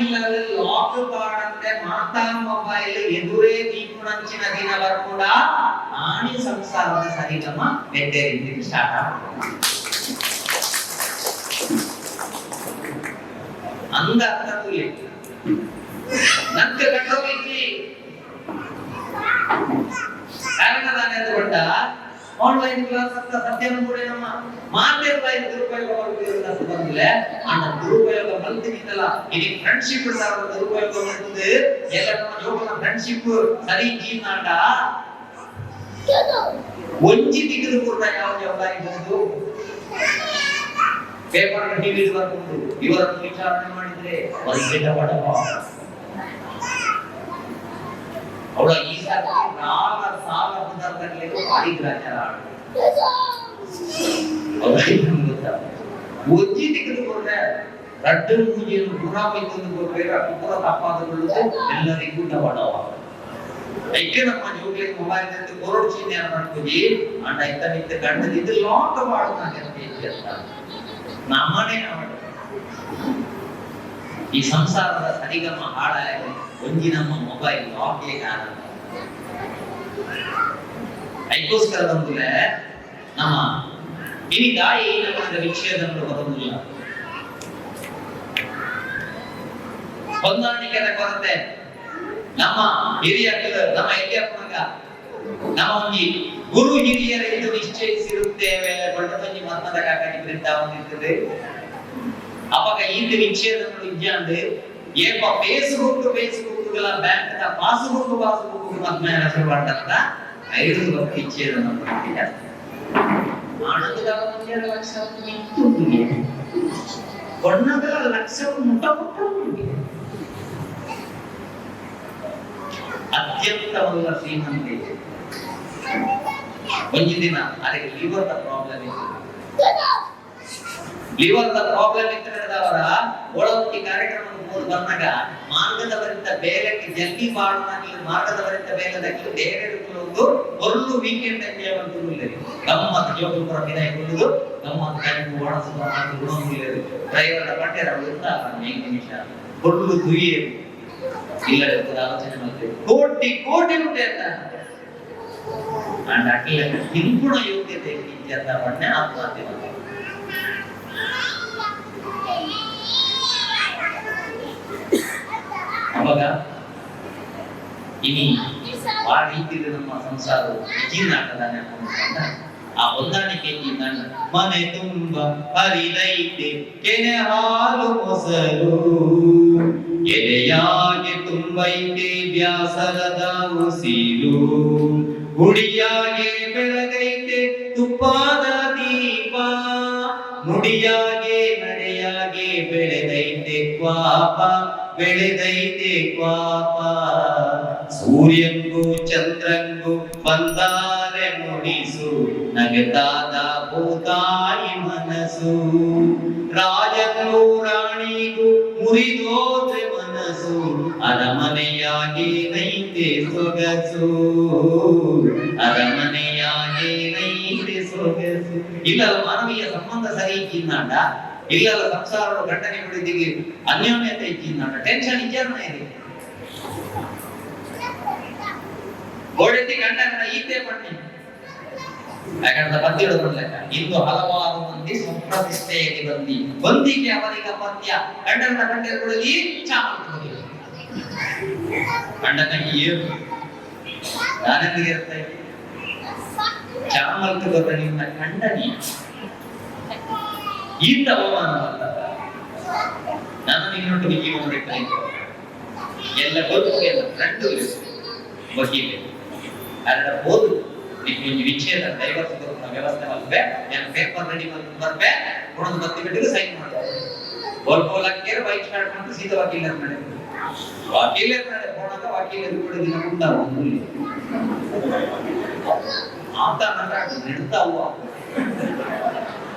ಇಲ್ಲದೆ ಲಾಕ್ ಮಾಡಂತೆ ಮಾತಾ ಮೊಬೈಲ್ ಎದುರೇ ದೀಪುಣಂಚಿನ ದಿನ ಬರ್ಕೊಂಡ ಆಣಿ ಸಂಸಾರದ ಸರಿಗಮ ಬೇರೆ ರೀತಿ ಸ್ಟಾರ್ಟ್ ಆಗ್ತದೆ ಅಂದ ಅರ್ಥದಲ್ಲಿ ನಂಗೆ ಕಂಟ್ರೋಲ್ ಐತಿ ಕಾರಣದಾನೆ ಅಂದ್ಕೊಂಡ ಆನ್ಲೈನ್ ಕ್ಲಾಸ್ ಅಂತ ಸತ್ಯನ ಕೂಡ ನಮ್ಮ ಮಾತಾಡ್ತಾಯಿ ದುರುಪಯೋಗ ಮಾಡುತ್ತಿರುವಂತ ಬಂದಿಲ್ಲ ಅಣ್ಣ ದುರುಪಯೋಗ ಬಂದಿದ್ದಲ್ಲ ಇದು ಫ್ರೆಂಡ್ಶಿಪ್ ಇರ್ತಾರ ದುರುಪಯೋಗ ಮಾಡುತ್ತದೆ ಎಲ್ಲ ನಮ್ಮ ಜೋಗನ ಫ್ರೆಂಡ್ಶಿಪ್ ಸರಿ ಜೀವನಾಟ ಒಂಜಿ ತೆಗೆದು ಕೂಡ ಯಾವ ಜವಾಬ್ದಾರಿ ಬಂದು ಪೇಪರ್ ಟಿವಿ ಬರ್ಕೊಂಡು ಇವರನ್ನು ವಿಚಾರಣೆ ಮಾಡಿದ್ರೆ ಒಂದು ಬಡವ ಅವಳ ಈ ಸಾರಿ ಸಾಲ ಪದಾರ್ಥಗಳಿಗೆ ಭಾರಿ ಗ್ರಾಚಾರ ಒಜ್ಜಿ ತೆಗೆದುಕೊಂಡ್ರೆ ರಡ್ಡು ಮೂಜಿಯನ್ನು ಪುನಃ ಬೈತಂದು ಕೊಡ್ಬೇಕ ಪುರ ತಪ್ಪಾದಕೊಳ್ಳುತ್ತೆ ಎಲ್ಲರಿಗೂ ಬಡವ ಐಕೆ ನಮ್ಮ ಜೋಗ್ಲಿ ಮೊಬೈಲ್ ಅಂತ ಕೊರಡು ಚಿಹ್ನೆ ಮಾಡ್ಕೊಳ್ಳಿ ಅಂಡ ಇತ್ತ ನಿಂತ ಗಂಡದಿದ್ದು ಲಾಕ್ ಮಾಡೋದು ನಮ್ಮನೆ ಈ ಸಂಸಾರದ ಸರಿಗಮ ಹಾಳಾಗಿ ಒಂಜಿ ನಮ್ಮ ಮೊಬೈಲ್ ಲಾಕ್ಗೆ ಕಾರಣ ಅದಕ್ಕೋಸ್ಕರ ಬಂದ್ರೆ ನಮ್ಮ ಇನಿ ದಾಯಿ ನಮ್ಮ ವಿಚ್ಛೇದನಗಳು ಬರುವುದಿಲ್ಲ ಹೊಂದಾಣಿಕೆಯ ಕೊರತೆ ನಮ್ಮ ಹಿರಿಯರು ನಮ್ಮ ಹಿರಿಯಪ್ಪನಾಗ ನಮ್ಮ ಒಂದು ಗುರು ಹಿರಿಯರೆಂದು ನಿಶ್ಚಯಿಸಿರುತ್ತೇವೆ ಬಡತಂಜಿ ಮತ್ತದ ಕಾಕಾಗಿ ಬೃಂದಾವನಿರ್ತದೆ ಅವಾಗ ಇಂದು ವಿಚ್ಛೇದನಗಳು ಇಜ್ಜಾಂದು ಏಪ ಫೇಸ್ಬುಕ್ಗಳ ಬ್ಯಾಂಕ್ ಪಾಸ್ಬುಕ್ ಮದ್ಮೇಲೆ ಹೆಸರು ಮಾಡ್ತಂತ 5 ಲಕ್ಷ ವಿಚ್ಛೇದನ ಮಾಡ್ತಿದ್ದಾರೆ ಆನಂದದ 1 ಲಕ್ಷ ಇತ್ತು ಕೊಣ್ಣಗಳ ಲಕ್ಷ ಮುಟ್ಟ ಅತ್ಯಂತವಲ್ಲ ಶ್ರೀಮಂತೆ ಒಂದು ದಿನ ಅದಕ್ಕೆ ಲಿವರ್ ಪ್ರಾಬ್ಲಮ್ ಇತ್ತವರ ಒಳಗೆ ಕಾರ್ಯಕ್ರಮ ಬಂದಾಗ ಮಾರ್ಗದವರಿಂದ ಬೇಗಕ್ಕೆ ಜಲ್ದಿ ಮಾಡುವ ಮಾರ್ಗದವರಿಂದ ಬೇಗದಕ್ಕೆ ಬೇರೆ ಒಂದು ವೀಕೆಂಡ್ ಎಂಜಾಯ್ ಮಾಡ್ತಿಲ್ಲ ಗಮ್ಮತ್ ಜೋಗುಪುರ ವಿನಾಯಕರು ಗಮ್ಮತ್ ಕಣ್ಣು ಒಣಸುವ ಮಾತು ಗುಣವಿಲ್ಲ ಡ್ರೈವರ್ ಪಟ್ಟೆರ ವಿರುದ್ಧ 5 ನಿಮಿಷ ಕೊಡ್ಲು ದುಯ್ಯೇ ಇಲ್ಲದೆ ಆಲೋಚನೆ ಮಾಡ್ತೇವೆ ಕೋಟಿ ಉಂಟೆ ಅಂತ ಅಂಡ್ ಅಟ್ಲ ಹಿಂಪುಣ ಯೋಗ್ಯತೆ ಇತ್ಯರ್ಥ ಪಟ್ಟೆ ಆತ್ಮಹತ್ಯೆ ಮಾಡ್ತಾರೆ ಅವಾಗ ಇನಿ ಆ ರೀತಿಯಲ್ಲಿ ನಮ್ಮ ಸಂಸಾರ ಜೀರ್ಣಾಟದಾನೆ ಆ ಹೊಂದಾಣಿಕೆ ಮನೆ ತುಂಬ ಹರಿದೈತೆ ಕೆನೆ ಹಾಲು ಮೊಸರು ಎಲೆಯಾಗೆ ತುಂಬೈತೆ ಬ್ಯಾಸರದ ಉಸಿರು, ಹುಡಿಯಾಗೆ ಬೆಳಗೈತೆ ತುಪ್ಪಾದ ದೀಪ, ನುಡಿಯಾಗೆ ನಡೆಯಾಗೆ ಬೆಳೆದೈತೆ ಕ್ವಾಪ, ಬೆಳೆದೈತೆ ಕ್ವಾಪ. ಸೂರ್ಯಂಗೂ ಚಂದ್ರಂಗೂ ಬಂದಾರೆ ಮುಡಿಸು, ನಗತಾದ ಭೂತಾಯಿ ಮನಸ್ಸು. ರಾಜನಿಗೂ ರಾಣಿಗೂ ಮುರಿದೋದ್ರೆ ಮನಸ್ಸು, ಅರಮನೆಯಾಗಿ ನೈತೆ ಸೊಗಸು, ಅರಮನೆಯಾಗಿ ನೈತೆ ಸೊಗಸು. ಇಲ್ಲಲ್ಲ ಮಾನವೀಯ ಸಂಬಂಧ ಸರಿ ಇಚ್ಚಿಂದಾಂಡ, ಇಲ್ಲಲ್ಲ ಸಂಸಾರದ ಗಂಡನೆ ಬಿಡಿದಿಗೆ ಅನ್ಯೋನ್ಯತೆ ಇಚ್ಚಿಂದಾಂಡ ಟೆನ್ಷನ್ ಇಚ್ಚಾರಣ ಇದೆ. ಗೋಡೆತ್ತಿ ಗಂಡನ ಈತೆ ಪಣ್ಣಿ ಯಾಕಂದ್ರೆ ಪದ್ಯಗಳು ಲೆಕ್ಕ. ಇಂದು ಹಲವಾರು ಮಂದಿ ಸುಪ್ರತಿಷ್ಠೆಯಲ್ಲಿ ಬಂದಿಗೆ ಅವರಿಗೆ ಪದ್ಯ ಗಂಡನ ಗಂಡರುಗಳಲ್ಲಿ ಚಾಮಂತಿ ಗಂಡನ ಏನು ನಾನೆಂದಿಗೆ ಇರುತ್ತೆ ಚಾಮಂತಿ ಗೊತ್ತ ನಿಮ್ಮ ಗಂಡನಿ ಇಂದ ಅವಮಾನವಲ್ಲ. ನಾನು ನಿನ್ನೊಟ್ಟಿಗೆ ಜೀವನ ಬಿಟ್ಟರೆ ಎಲ್ಲ ಗೊತ್ತಿಲ್ಲ ಫ್ರೆಂಡು ವಕೀಲೆ ಅದರ ಓದು ನಿಮಗೆ ವಿಚ್ಛೇದ ಡೈವರ್ಸ್ ವ್ಯವಸ್ಥೆ ಮಲ್ಪೆ ನಾನು ಪೇಪರ್ ರೆಡಿ ಬರ್ಬೆ ಕೊಡೋದು ಬತ್ತಿ ಬಿಟ್ಟಿಗೆ ಸೈನ್ ಮಾಡ್ತಾರೆ. ಗೋಲ್ಕೋಲಕ್ಕೆ ಬೈಕ್ ಸ್ಟಾರ್ಟ್ ಮಾಡಿ ಸೀದಾ ವಕೀಲರ ನಡೆ ಹೋದಾಗ ವಕೀಲರು ಕೂಡ ದಿನ ಉಂಟಾವು ಆತ ನೆಡ್ತಾವು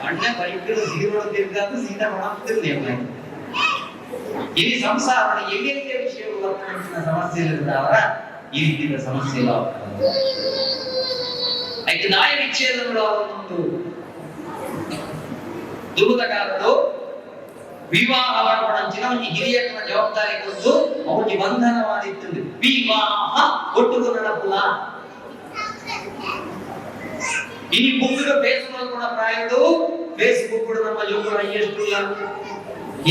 ಅಣ್ಣ ಬೈಕ್ಗಳು ಸೀರೋಡು ತಿರ್ಗಾದು ಸೀದಾ ಮಾಡಾಕ್ತಿರ್ಲಿ. ಇಲ್ಲಿ ಸಂಸಾರ ಎಲ್ಲೆಲ್ಲಿಯ ವಿಷಯಗಳು ವರ್ತನೆ ಸಮಸ್ಯೆ ಇಲ್ಲದವರ ಈ ರೀತಿಯ ಸಮಸ್ಯೆ ಇಲ್ಲ. ಅದಕ್ಕೆ ನ್ಯಾಯ ವಿಚ್ಛೇದಗಳು ಅವರೊಂದು ದುರ್ಗದ ಕಾಲದ್ದು ವಿವಾಹ ಮಾಡ್ಕೊಂಡಂಚಿನ ಒಂದು ಹಿರಿಯನ ಜವಾಬ್ದಾರಿ ಕೊಟ್ಟು ಅವನಿಗೆ ಬಂಧನ ಮಾಡಿತ್ತು. ವಿವಾಹ ಒಟ್ಟುಗು ನಡಪುಲ ಇನಿ ಬುಕ್ಕಿನ ಫೇಸ್ಬುಕ್ ಕೂಡ ಪ್ರಾಯಡು ಫೇಸ್ಬುಕ್ ಕೂಡ ನಮ್ಮ ಯುವಕರು ಎಷ್ಟು ಇಲ್ಲ,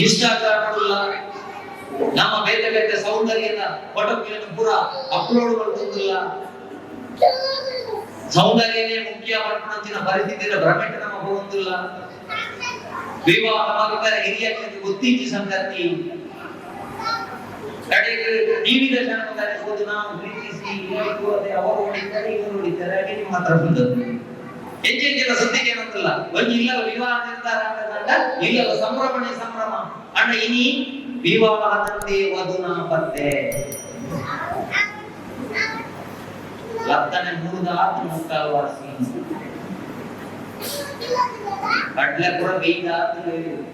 ಇನ್ಸ್ಟಾಗ್ರಾಮ್ ಇಲ್ಲ, ನಮ್ಮ ಬೇರೆ ಬೇರೆ ಸೌಂದರ್ಯದ ಫೋಟೋಗಳನ್ನು ಪೂರ ಅಪ್ಲೋಡ್ ಮಾಡ್ತಿಲ್ಲ. ಸೌಂದರ್ಯನೇ ಮುಖ್ಯ ಮಾಡ್ಕೊಂಡಂತಿನ ಪರಿಸ್ಥಿತಿಯ ಭ್ರಮೆಟ್ ನಮ್ಮ ಹೋಗುತ್ತಿಲ್ಲ. ವಿವಾಹ ಮಾಡಿದರೆ ಹಿರಿಯರಿಗೆ ಗೊತ್ತಿದ್ದ ಸಂಗತಿ ಕಡೆಗೆ ಟಿವಿ ದರ್ಶನ ಹೋದು ನಾವು ಪ್ರೀತಿಸಿ ಅವರು ಹೊಡಿತಾರೆ ಇವರು ಹೊಡಿತಾರೆ ಹಾಗೆ ನಿಮ್ಮ ಹತ್ರ ಬಂದದ್ದು ಹೆಚ್ಚೆಚ್ಚಿನ ಸುದ್ದಿಗೆ ಏನಂತಲ್ಲ ಒಂದು ಇಲ್ಲ ವಿವಾಹ ನಿರ್ಧಾರ ಇಲ್ಲ ಸಂಭ್ರಮಣೆ ಸಂಭ್ರಮ ಅಣ್ಣ ಇನಿ ವಿವಾಹದಂತೆ ವಧುನ ಪತ್ತೆ ಲತ್ತನೆ ಮುರಿದ ಆತ್ಮ ಮುಕ್ಕಾಲ್ವಾಸಿ ಕಡ್ಲೆ ಕೂಡ ಬೀಗ ಆತ್ಮ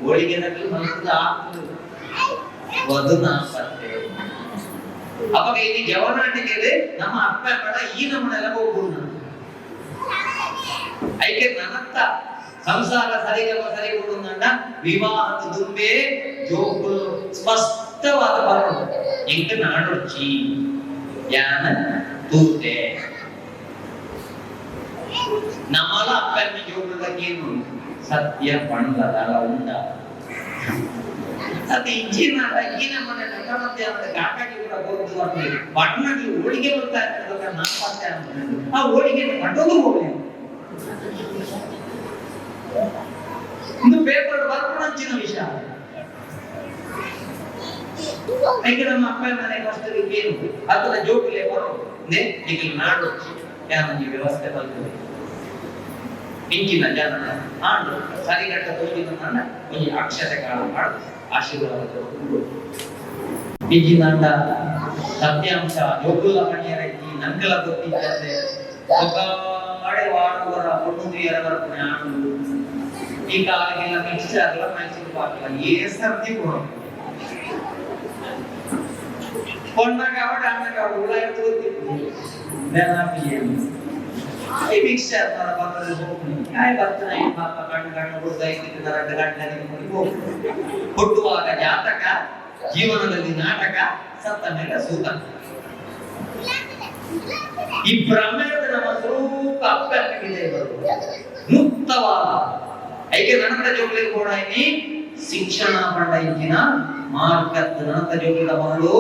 ಹೋಳಿಗೆ ನಗಲು ಮನಸ್ಸಿದ ಆತ್ಮ ವಧುನ ಪತ್ತೆ. ಅವಾಗ ಇಲ್ಲಿ ಜವನಾಟಿಗೆ ನಮ್ಮ ಅಪ್ಪ ಬೇಡ ಈ ನಮ್ಮನೆಲ್ಲ ಹೋಗ್ಬೋದು ಐಕೆ ನನ್ನತ್ತ ಸಂಸಾರ ಸರಿಗವ ಸರಿ ಕೊಡುವುದನ್ನ ವಿವಾಹದ ದುಂಬೆ ಜೋಗುಲು ಸ್ಪಷ್ಟವಾದ ಬರೋದು ಎಂಕ ನಾಡೊಚ್ಚಿ ಯಾನ ತೂತೆ ನಮ್ಮಲ ಅಪ್ಪನ ಜೋಗುಲಗೇನು ಸತ್ಯ ಪಣದಲ್ಲ ಉಂಡ ಅದು ಇಂಚಿನ ಅಕ್ಕಿನ ಮನೆ ನಮ್ಮತ್ತೆ ಅವರ ಕಾಕಾಗಿ ಕೂಡ ಹೋಗುದು ಅಂದ್ರೆ ಪಟ್ಟಣಕ್ಕೆ ಹೋಳಿಗೆ ಬರ್ತಾ ಇರ್ತದಲ್ಲ ನಾನು ಪಾತೆ ಅಂತ ಆ ಹೋಳಿಗೆ ಕಟ್ಟೋದು ಹೋಗ್ಲಿ ಇನ್ನು ಪೇಪರ್ ಬರ್ಕೊಂಡಂಚಿನ ವಿಷಯ ಐಕೆ ನಮ್ಮ ಅಪ್ಪ ಮನೆ ಕಷ್ಟಕ್ಕೆ ಏನು ಅದರ ಜೋಕಿಲೆ ಬರೋದು ಈಗ ನಾಡು ಯಾನಂಗೆ ವ್ಯವಸ್ಥೆ ಬರ್ತದೆ ಇಂಚಿನ ಜನ ಆಂಡು ಸರಿಗಟ್ಟ ತೋರಿದ ನನ್ನ ಈ ಅಕ್ಷತೆ ಕಾಳು ಮಾಡು ಆಶೀರ್ವಾದ ಇಂಚಿನ ಸತ್ಯಾಂಶ ಜೋಗುಲ ಮಣಿಯರ ಈ ನಂಕಲ ಗೊತ್ತಿದ್ದಂತೆ ಒಬ್ಬಾಡೆ ವಾಡುವರ ಹೊಣ್ಣುದಿಯರ ಬರ್ತಾನೆ ಆಂಡು ಈ ಕಾಲಿಗೆಲ್ಲ ಮಿಕ್ಸ್ಚರ್ ಎಲ್ಲ ಮೈಸೂರು ಪಾಕಲ್ಲ ಏ ಸರ್ದಿ ಕೊಡೋದು ಕೊಂಡಾಗ ಅವಡ ಅಣ್ಣಾಗ ಅವಡ ಉಳ ತೋರ್ತಿತ್ತು ನೆನಪಿಯೇನು ಈ ಮಿಕ್ಸ್ಚರ್ ತರ ಬರ್ತದೆ ಹೋಗ್ತೀನಿ ಯಾಯ್ ಬರ್ತಾನೆ ಪಾಪ ಕಣ್ಣು ಕಣ್ಣು ಹುಡುಗ ಇದ್ದಿದ್ದು ನರಡ ಗಂಟಲಿಗೆ ಮುಡಿ ಹೋಗ್ತೀನಿ ಹುಟ್ಟುವಾಗ ಜಾತಕ ಜೀವನದಲ್ಲಿ ನಾಟಕ ಸತ್ತ ಮೇಲೆ ಸೂತ ಈ ಬ್ರಹ್ಮದ ನಮ್ಮ ಸ್ವರೂಪ ಅಪ್ಪನಿಗಿದೆ ಮುಕ್ತವಾದ ಐಕೆ ನನಕ ಜೋಗ್ಲಿ ಕೂಡ ಇನಿ ಶಿಕ್ಷಣ ಪಂಡ ಇಂಚಿನ ಮಾರ್ಗತ್ ನನಕ ಜೋಗ್ಲಿದ ಮಗಳು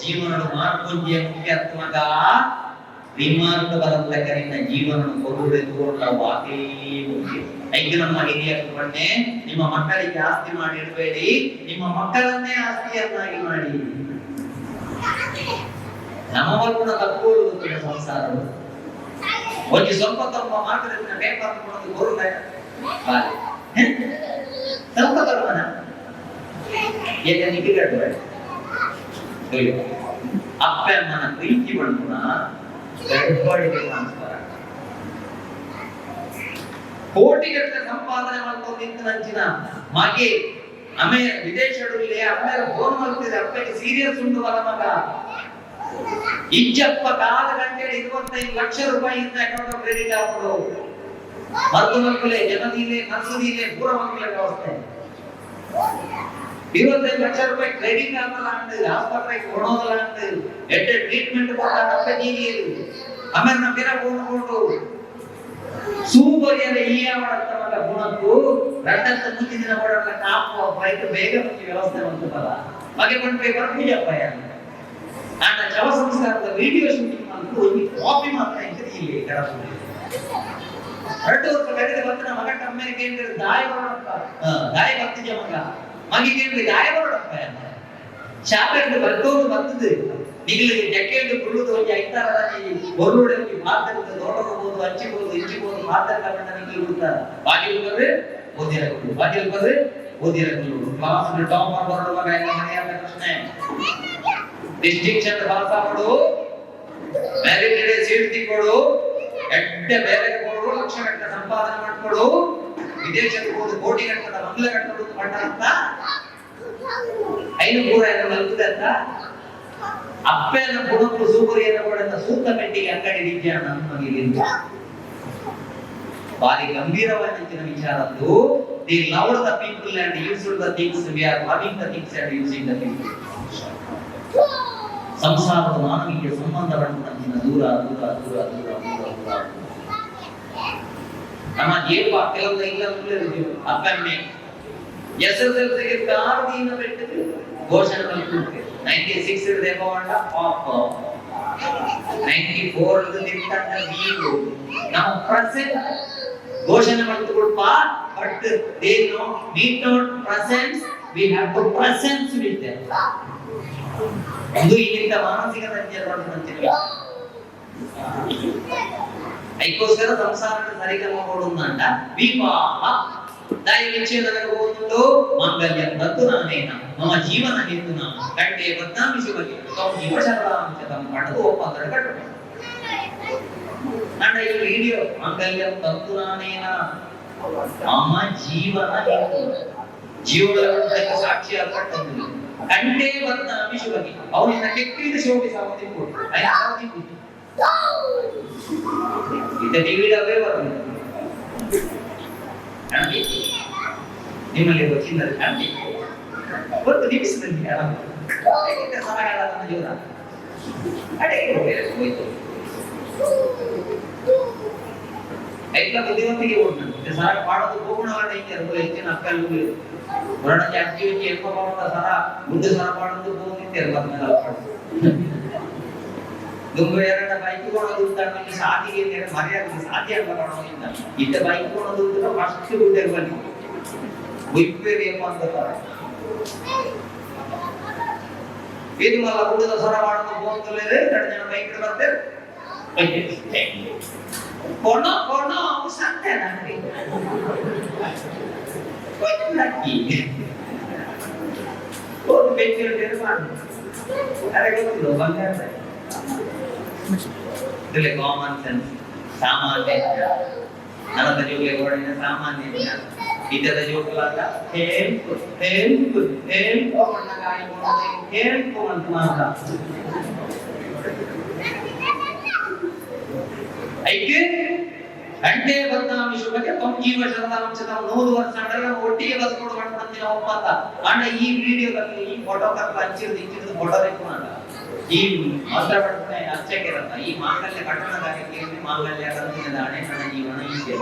ಜೀವನದ ಮಾರ್ಕೊಂಜಿಯ ಮುಖ್ಯತ್ಮಗ ಡಿಮಾಂಡ್ ಬರತಕ್ಕ ನಿನ್ನ ಜೀವನ ಕೊಡುವುದೆಂದುಕೊಂಡ ವಾಕೇ ಮುಖ್ಯ. ಐದು ನಮ್ಮ ಹಿರಿಯರು ಬನ್ನೆ, ನಿಮ್ಮ ಮಕ್ಕಳಿಗೆ ಆಸ್ತಿ ಮಾಡಿ ಇಡಬೇಡಿ, ನಿಮ್ಮ ಮಕ್ಕಳನ್ನೇ ಆಸ್ತಿಯನ್ನಾಗಿ ಮಾಡಿ. ನಮ್ಮವನ್ನ ತಪ್ಪುಕೊಳ್ಳುವುದು ಸಂಸಾರ. ಒಂದು ಸ್ವಲ್ಪ ತಮ್ಮ ಮಾತ್ರ ಪೇಪರ್ ಕೊಡೋದು ಬರುಲ್ಲ ಸ್ವಲ್ಪ ತರುವನ ಎಲ್ಲ ನಿಟ್ಟಿಗಟ್ಟಬೇಡ. ಅಪ್ಪ ಅಮ್ಮನ ಪ್ರೀತಿ ಬಣ್ಣ ಸಂಸ್ಕಾರ. ಕೋಟಿಗಟ್ಟಲೆ ಸಂಪಾದನೆ ಮಾಡ್ಕೊಂಡು ನಂಚಿನ ಮಗೆ ಆಮೇಲೆ ವಿದೇಶಗಳಲ್ಲಿ ಆಮೇಲೆ ಫೋನ್ ಮಾಡ್ತಿದ್ರೆ ಅಪ್ಪಗೆ ಸೀರಿಯಸ್ ಉಂಟು ಬಲ ಮಗ ಇಜ್ಜಪ್ಪ ಕಾಲ ಗಂಟೆ 25 ಲಕ್ಷ ರೂಪಾಯಿಯಿಂದ ಅಕೌಂಟ್ ಕ್ರೆಡಿಟ್ ಆಗ್ಬಿಡು. ಮದ್ದು ಮಕ್ಕಳೇ ಜನದಿಲೆ ನರ್ಸದಿಲೆ ಪೂರ ಮಕ್ಕಳ ವ್ಯವಸ್ಥೆ 25 ಲಕ್ಷ ರೂಪಾಯಿ ಕ್ರೆಡಿಟ್ ಆಗಲ್ಲ ಅಂತ ಆಸ್ಪತ್ರೆಗೆ ಕೊಡೋದಲ್ಲ ಅಂತ ಎಡ್ಡೆ ಟ್ರೀಟ್ಮೆಂಟ್ ಕೊಟ್ಟ ನೀಲಿ ಆಮೇಲೆ ನಮ್ಮ ಬೇರೆ ಕೊಂಡು ಸೂಪರ್ ಈ ಅವಳ ಗುಣಕ್ಕೂ ರಟ್ಟಂತ ಮುಂದಿನ ದಿನ ಕೊಡಲ್ಲ ಕಾಪು ಬೈಕ್ ಬೇಗ ಮುಂಚೆ ವ್ಯವಸ್ಥೆ ಮಾಡ್ತದಲ್ಲ ಹಾಗೆ ಕೊಂಡ್ಬೇಕು ಪೂಜಪ್ಪ ಆಟ ಶವ ಸಂಸ್ಕಾರದ ವಿಡಿಯೋ ಶೂಟಿಂಗ್ ಮಾಡ್ಕೊಂಡು ಒಂದು ಕಾಪಿ ಮಾತ್ರ ಇರ್ತದೆ ಇಲ್ಲಿ ಕಡಪಲ್ಲಿ 2 ವರ್ಷ ಕಳೆದ ಬಂದ ಮಗ ಅಮ್ಮೇಲೆ ಕೇಳಿದ್ರೆ ದಾಯ ಬರೋಣಪ್ಪ ದಾಯ ಬರ್ತಿದ್ಯ ಮಗ ಮಗೆ ಕೇಳಿದ್ರೆ ದಾಯ ಬರೋಣಪ್ಪ ಶಾಲೆಗೆ ಬರ್ತೋದು ಬರ್ತದೆ ನಿಗಲಿಗೆ ಜಕ್ಕೆಂಡು ಕುಳ್ಳುದು ಒಂದು ಐತಾರ ಒರುಡೆ ಮಾತಾಡುತ್ತೆ ನೋಡಬಹುದು ಹಂಚಿಬಹುದು ಇಂಚಿಬಹುದು ಮಾತಾಡ್ಕೊಂಡ ನಿಗಲಿ ಬಿಡ್ತಾರ ಬಾಗಿಲು ಬರ್ರೆ ಓದಿರಬಹುದು ಬಾಗಿಲು ಬರ್ರೆ ಓದಿರಬಹುದು ಕ್ಲಾಸ್ ಟಾಪರ್ ಬರೋದು ಮಗ ಎಲ್ಲ ಮನೆಯಾದ ಪ್ರಶ್ನೆ ಡಿಸ್ಟಿಂಕ್ಷನ್ ಪಾಸ್ ಆಗೋದು ಮೆರಿಟ್ ಸೀಟ್ ತಿಕ್ಕೋಡು ಎಡ್ಡೆ ಬೇರೆ ಕೊಡು ಲಕ್ಷ ಗಂಟೆ ಸಂಪಾದನೆ ಮಾಡ್ಕೊಡು ವಿದೇಶಕ್ಕೆ ಹೋಗಿ ಕೋಟಿ ಗಂಟೆ ಮಂಗಲ ಗಂಟೆ ಪಟ್ಟ ಅಂತ 500 ಮಲ್ಕುದೆ ಅಂತ ಅಪ್ಪೆಲ್ಲ ಗುಣಕ್ಕೂ ಸೂಪರಿಯರ ಕೊಡಂತ ಸೂಕ್ತ ಪೆಟ್ಟಿಗೆ ಅಂಗಡಿ ವಿಜ್ಞಾನ ನಮಗಿಲ್ಲ. ಭಾರಿ ಗಂಭೀರವಾದ ವಿಚಾರದ್ದು. They loved the people and used the things. We are loving the things and using the people. ಸಂಸಾರದ ಮಾನವೀಯ ಸಂಬಂಧಗಳನ್ನು ದೂರ ದೂರ ದೂರ ದೂರ ದೂರ ದೂರ ನಮ್ಮ ಜೀವ ಕೆಲವು ಇಲ್ಲ ಅಪ್ಪಮ್ಮೆ ಎಸ್ಎಸ್ಎಲ್ಸಿಗೆ ಕಾರ್ದೀನ ಬೆಟ್ಟಕ್ಕೆ ಘೋಷಣೆ ಮಾಡಿಬಿಡ್ತೇವೆ 96 ದೇವವಾಡ ಪಾಪ 94 ದಿಟ್ಟಂತ ನೀವು ನಮ್ಮ ಪ್ರೆಸೆಂಟ್ ಘೋಷಣೆ ಮಾಡಿಕೊಡ್ಪ but they no need not presence we have to presence with them. ಇದು ಇಲ್ಲಿಂದ ಮಾನಸಿಕ ಸಂಚಾರವನ್ನು ಐಕೋಸ್ಕರ ಸಂಸಾರದ ಸರಿಗಮ ಕೊಡುವಂತ ವಿವಾಹ ದಯವಿಚ್ಚೇದನಗಬಹುದು ಮಾಂಗಲ್ಯ ಬಂತು ನಾನೇನ ನಮ್ಮ ಜೀವನ ಹೇತುನ ಕಂಡೆ ಬದ್ನಾಮಿಸುವಗೆ ತಾವು ಜೀವಶರಣಾಂಶ ತಮ್ಮ ಪಡೆದು ಒಪ್ಪಂದರ ಕಟ್ಟಬೇಕು. ನನ್ನ ಈ ವಿಡಿಯೋ ಮಾಂಗಲ್ಯ ತಂತು ನಾನೇನ ನಮ್ಮ ಜೀವನ ಹೇತು ಜೀವನದ ಸಾಕ್ಷಿಯಾದ ಕಟ್ಟುವುದು ಕಂಡೆ ಬದ್ನಾಮಿಸುವಗೆ ಅವನಿಂದ ಕೆಟ್ಟಿದ ಶೋಭೆ ಸಾಮರ್ಥ್ಯ ಇದ್ದ ಟಿವಿಡವೇ ಬರ್ತದೆ ನಿಮ್ಮಲ್ಲಿ ಚಿನ್ನದ ಕಾಂತಿ ಒಂದು ನಿಮಿಷದಲ್ಲಿ ಸಮಾಧಾನ ಜೀವನ ಹೋಯ್ತು ಎಲ್ಲ ಬುದ್ಧಿವಂತಿಗೆ ಹೋಗ್ತದೆ ಸರ ಪಾಡೋದು ಪೂರ್ಣವಾದ ಹೆಚ್ಚಿನ ಅಕ್ಕಲ್ಲಿ ವರ್ಣ ಆಕ್ಟಿವಿಟಿ ఎక్కువ ಮಾಡುವ ಸರ ಮುಂದೆ ಸರ ಪಾಡೋದು ಹೋಗಿರ್ತಾರೆ ದುಂಬ ಎರಡ ಬೈಕ್ ಕೊಡೋದು ಅಂತ ಸಾಧಿಗೆ ಮರ್ಯಾದೆ ಸಾಧ್ಯ ಮಾಡೋದ್ರಿಂದ ಇದ್ದ ಬೈಕ್ ಕೊಡೋದು ಅಂತ ಫಸ್ಟ್ ಗುಡ್ಡೆ ಬನ್ನಿ ಉಯ್ಪೇರಿ ಅಂತ ಇದು ಮಲ್ಲ ಹುಡುಗ ಸರ ಮಾಡೋದು ಹೋಗ್ತಲೇ 2 ಜನ ಬೈಕ್ ಬರ್ತಾರೆ ಕೊಣ ಕೊಣ ಸಂತೆ ನನಗೆ ಕೊಟ್ಟಿ ಒಂದು ಬೆಂಕಿಯಲ್ಲಿ ಮಾಡಿ ಅರೆ ಗೊತ್ತಿಲ್ಲ ಬಂಗಾರ ಇದರಲ್ಲಿ ಕಾಮನ್ ಸೆನ್ಸ್ ಸಾಮಾನ್ಯ ನರದ ಜೋಗೆ ಹೊರಡಿನ ಸಾಮಾನ್ಯ ಇದರ ಜೋಗಲಾಗ ಹೆಲ್ಪ್ ಹೆಲ್ಪ್ ಹೆಲ್ಪ್ ಮಣ್ಣಗಾಯಿ ಮಾಡೋದು ಹೆಲ್ಪ್ ಅಂತ ಮಾತ್ರ ಐಕೆ ಗಂಟೆ ಬದನಾಮಿಸುವುದಕ್ಕೆ ತಮ್ಮ ಜೀವ ಶರಣಾಂಶದ 100 ವರ್ಷ ಒಟ್ಟಿಗೆ ಬದುಕೊಂಡು ಮಾಡ್ಕೊಂತೀವಿ ಒಪ್ಪಂದ ಅಣ್ಣ ಈ ವಿಡಿಯೋದಲ್ಲಿ ಈ ಫೋಟೋ ಕರ್ಕ ಹಂಚಿರೋದು ಫೋಟೋ ಬೇಕು ಅಣ್ಣ ಈ ಮಾತ್ರ ಪಡ್ತಾನೆ ಅಚ್ಚಕ್ಕೆ ಇರತ್ತ ಈ ಮಾಂಗಲ್ಯ ಕಟ್ಟಣ ಕಾರ್ಯಕ್ಕೆ ಮಾಂಗಲ್ಯ ಕಂತಿನ ದಾಣೆ ನನ್ನ ಜೀವನ ಹೀಗೆ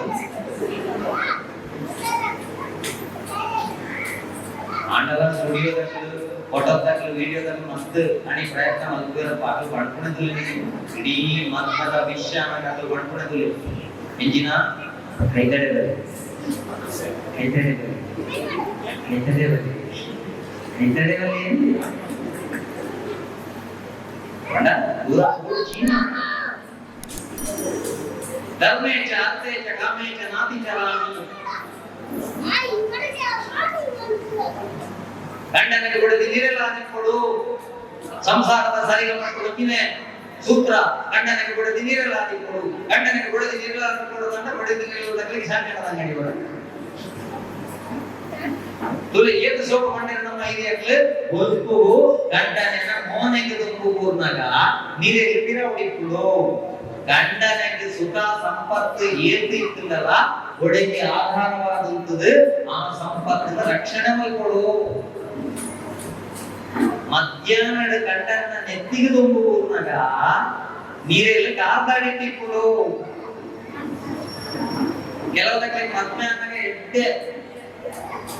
ಆಂಡವ ಸ್ಟುಡಿಯೋದಲ್ಲಿ ಫೋಟೋದಾಗಲೂ ವಿಡಿಯೋದಾಗಲೂ ಮಸ್ತ್ आणि ಪ್ರಯತ್ನ ಮಲ್ಕೋರ ಪಾಟು ಮಾಡ್ಕೊಳದಿಲ್ಲ ಇಡೀ ಮತ್ತದ ವಿಷಯನಾಗಲು ಮಾಡ್ಕೊಳದಿಲ್ಲ ಎಂಜಿನ ಕೈತಡೆ ಬರೆ ಕೈತಡೆ ಬರೆ ಕೈತಡೆ ಬರೆ ಕೈತಡೆ ಬರೆ ಬಡ पूरा चीन धर्मे चाहते चकामे चनाती चलामी ಗಂಡನಿಗೆ ಕೊಡದಿ ನೀರೆಲ್ಲ ಕೊಡು ಸಂಸಾರದ ಸರಿಗ ಮಕ್ಕಳಿಗೆ ಸೂತ್ರ ಗಂಡನಿಗೆ ಕೊಡದಿ ನೀರೆಲ್ಲ ಕೊಡು ಗಂಡನಿಗೆ ಕೊಡದಿ ನೀರೆಲ್ಲ ಕೊಡು ಅಂತ ಕೊಡದಿ ನೀರೆಲ್ಲ ಸಾಧ್ಯದ ಅಂಗಡಿ ಕೊಡು ತುಲೆ ಏಕ ಸೋಪ ಮಂಡನ ನಮ್ಮ ಐದಿಯಕ್ಕೆ ಬದುಕು ಗಂಡನಿಗೆ ಮೋನೆಗೆ ದುಂಬು ಕೂರ್ನಾಗ ನೀರೇ ಇಟ್ಟಿರ ಹೊಡಿಕೊಡು ಗಂಡನಿಗೆ ಸುಖ ಸಂಪತ್ತು ಏತು ಇಟ್ಟಿಲ್ಲಲ್ಲ ಒಡೆಗೆ ಆಧಾರವಾದಂತದ್ದು ಆ ಸಂಪತ್ತಿನ ರಕ್ಷಣೆ ಮಾಡಿಕೊಡು ಮಧ್ಯಾಹ್ನದ ಗಂಡನ ನೆತ್ತಿಗೆ ತುಂಬು ಕೂರ್ನಾಗ ನೀರೆಲ್ಲ ಕಾಪಾಡಿಟ್ಟಿಕೊಡು ಕೆಲವದಕ್ಕೆ ಮಧ್ಯಾಹ್ನ ಎಡ್ಡೆ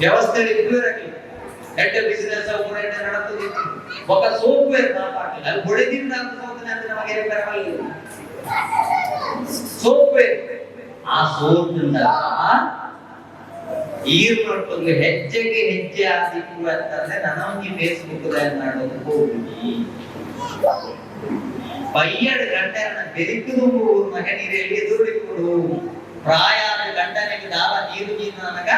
ವ್ಯವಸ್ಥೆ ಇರಲಿ ಎಡ್ಡೆ ಬಿಸಿನೆಸ್ ಊರೆಡ್ಡ ನಡೀತಿತ್ತು ఒక ಸಾಫ್ಟ್ವೇರ್ ಕಾಪಾಡಲಿ ಅದು ಹೊಡೆದಿಂದ ಅಂತ ಹೋಗ್ತಾನೆ ಅಂತ ನಮಗೆ ಬರಲ್ಲ ಸಾಫ್ಟ್ವೇರ್ ಆ ಸೋತಿಂದ ಈರ್ ನೋಡ್ಕೊಂಡು ಹೆಜ್ಜೆಗೆ ಹೆಜ್ಜೆ ಆದಿಕ್ಕು ಅಂತಂದ್ರೆ ನನಗೆ ಫೇಸ್ಬುಕ್ ಮಾಡೋದು ಹೋಗಿ ಪಯ್ಯಡ ಗಂಟನ ಬೆರಿಕುದು ಮಗ ನೀರಲ್ಲಿ ಎದುರುಡಿಕೊಡು ಪ್ರಾಯಾದ ಗಂಟನಿಗೆ ದಾವ ನೀರು ನನಗ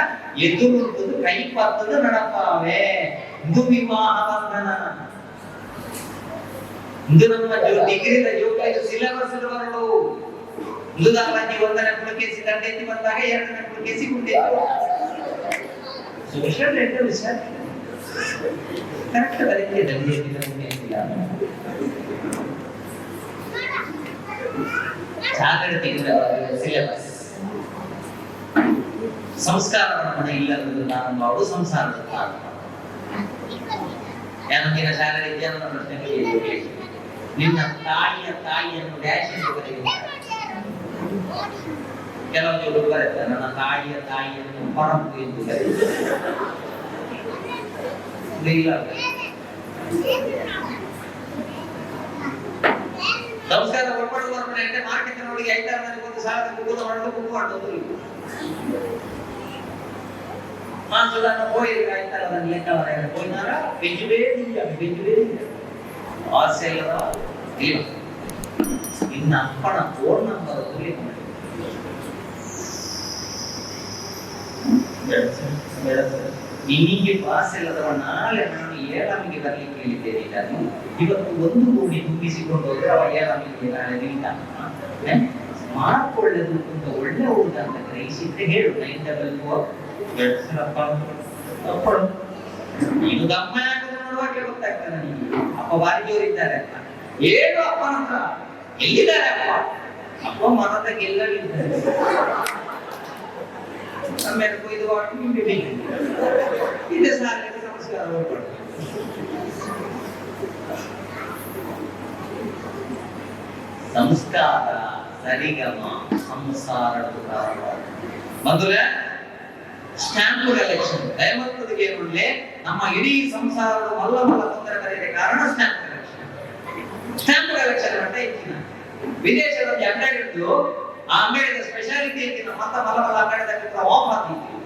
ಎದುರುಂಟದು ಕೈ ಪತ್ತದು ನಡಪಾವೆ ಇದು ವಿವಾಹ ಬಂಧನ ಇದು ನಮ್ಮ ಡಿಗ್ರಿದ ಜೋಕಾಯ್ತು ಸಿಲೆಬಸ್ ಬರಲು ಉದಾಹರಣೆ ಒಂದನೇ ಪುಲಕೇಸಿ ದಂಡೆತ್ತಿ ಬಂದಾಗ ಎರಡನೇ ಪುಲಕೇಸಿ ಕುಂಟಿತ್ತು ಸೋಷಿಯಲ್ ರೆಂಟಲ್ ರಿಸರ್ಚ್ ಕರೆಕ್ಟ್ ಬರೀತಿದೆ ದಂಡೆತ್ತಿ ಕುಂಟಿಲ್ಲ ಜಾಗೃತಿ ಸಿಲೆಬಸ್ ಸಂಸ್ಕಾರ ಮನೆ ಇಲ್ಲದ ನಾನು ಮಾಡು ಸಂಸಾರದ ಕಾರಣ ಯಾನಂದಿನ ಶಾಲೆ ವಿದ್ಯಾನ ಪ್ರಶ್ನೆ ನಿನ್ನ ತಾಯಿಯನ್ನು ಡ್ಯಾಶ್ ಎಂದು ಕರೆಯುತ್ತಾರೆ ಕೆಲವೊಂದು ಹುಡುಗ ಬರುತ್ತೆ ನನ್ನ ತಾಯಿಯನ್ನು ಪರಂಪು ಎಂದು ಕರೆಯುತ್ತಾರೆ ಸಂಸ್ಕಾರ ಒಳಪಡುವ ಮಾರ್ಕೆಟ್ ನೋಡಿ ಐದಾರು ಒಂದು ಸಾವಿರ ಕುಗ್ಗುದ ಮಾಡಲು ಕುಗ್ಗು ಮಾಡೋದು ಮಾಂಸದಾನ ಹೋಯಿದ್ರೆ ಆಯ್ತಲ್ಲ ಅದನ್ನ ಲೆಕ್ಕ ಬರೆಯ ಹೋಯ್ನಾರ ಬೆಂಜುವೇ ಆಸೆ ಇಲ್ಲದ ಇಲ್ಲ ಇನ್ನು ಅಪ್ಪನ ಫೋನ್ ನಂಬರ್ ನಿನಗೆ ಪಾಸ್ ಇಲ್ಲದವ ನಾಳೆ ನಾನು ಏಳಾಮಿಗೆ ಬರ್ಲಿಕ್ಕೆ ಹೇಳಿದ್ದೇನೆ ನಾನು ಇವತ್ತು ಒಂದು ಕೋಟಿ ತುಂಬಿಸಿಕೊಂಡು ಹೋದ್ರೆ ಅವ ಏಳಾಮಿಗೆ ನಾಳೆ ನಿಲ್ತಾನ ಮಾಡ್ಕೊಳ್ಳೋದು ಅಂತ ಒಳ್ಳೆ ಊಟ ಅಂತ ಗ್ರಹಿಸಿದ್ರೆ ಹೇಳು 944 ನೀನು ದಮ್ಮ ಯಾಕಂದ್ರೆ ನೋಡುವಾಗೆ ಗೊತ್ತಾಗ್ತದೆ ನನಗೆ ಅಪ್ಪ ಬಾರಿ ಜೋರಿದ್ದಾರೆ ಅಂತ ಏನು ಅಪ್ಪನ ಹತ್ರ ಎಲ್ಲಿದ್ದಾರೆ ಅಪ್ಪ ಮನದ ಗೆಲ್ಲಲಿದ್ದಾರೆ ಆಮೇಲೆ ಕೊಯ್ದು ಇದೆ ಸಾರಿಗೆ ನಮಸ್ಕಾರ ಹೋಗ್ಬಾರ್ದು ಸಂಸ್ಕಾರ ಸರಿಗಮ ಸಂಸಾರದ ಬಂಧುಗಳೇ ಸ್ಟ್ಯಾಂಪ್ ಕಲೆಕ್ಷನ್ ದಯಮತ್ತದಿಗೆ ಒಳ್ಳೆ ನಮ್ಮ ಇಡೀ ಸಂಸಾರದ ಮಲ್ಲ ತೊಂದರೆ ಬರೆಯಲಿಕ್ಕೆ ಕಾರಣ ಸ್ಟ್ಯಾಂಪ್ ಕಲೆಕ್ಷನ್ ಅಂತ ಇತ್ತಿನ ವಿದೇಶದ ಅಂಗಡಿ ಇದ್ದು ಆ ಅಂಗಡಿಯ ಸ್ಪೆಷಾಲಿಟಿ ಇತ್ತಿನ ಮತ್ತ ಮಲ್ಲ ಅಂಗಡಿದಾಗ ಆಫರ್ ಇತ್ತು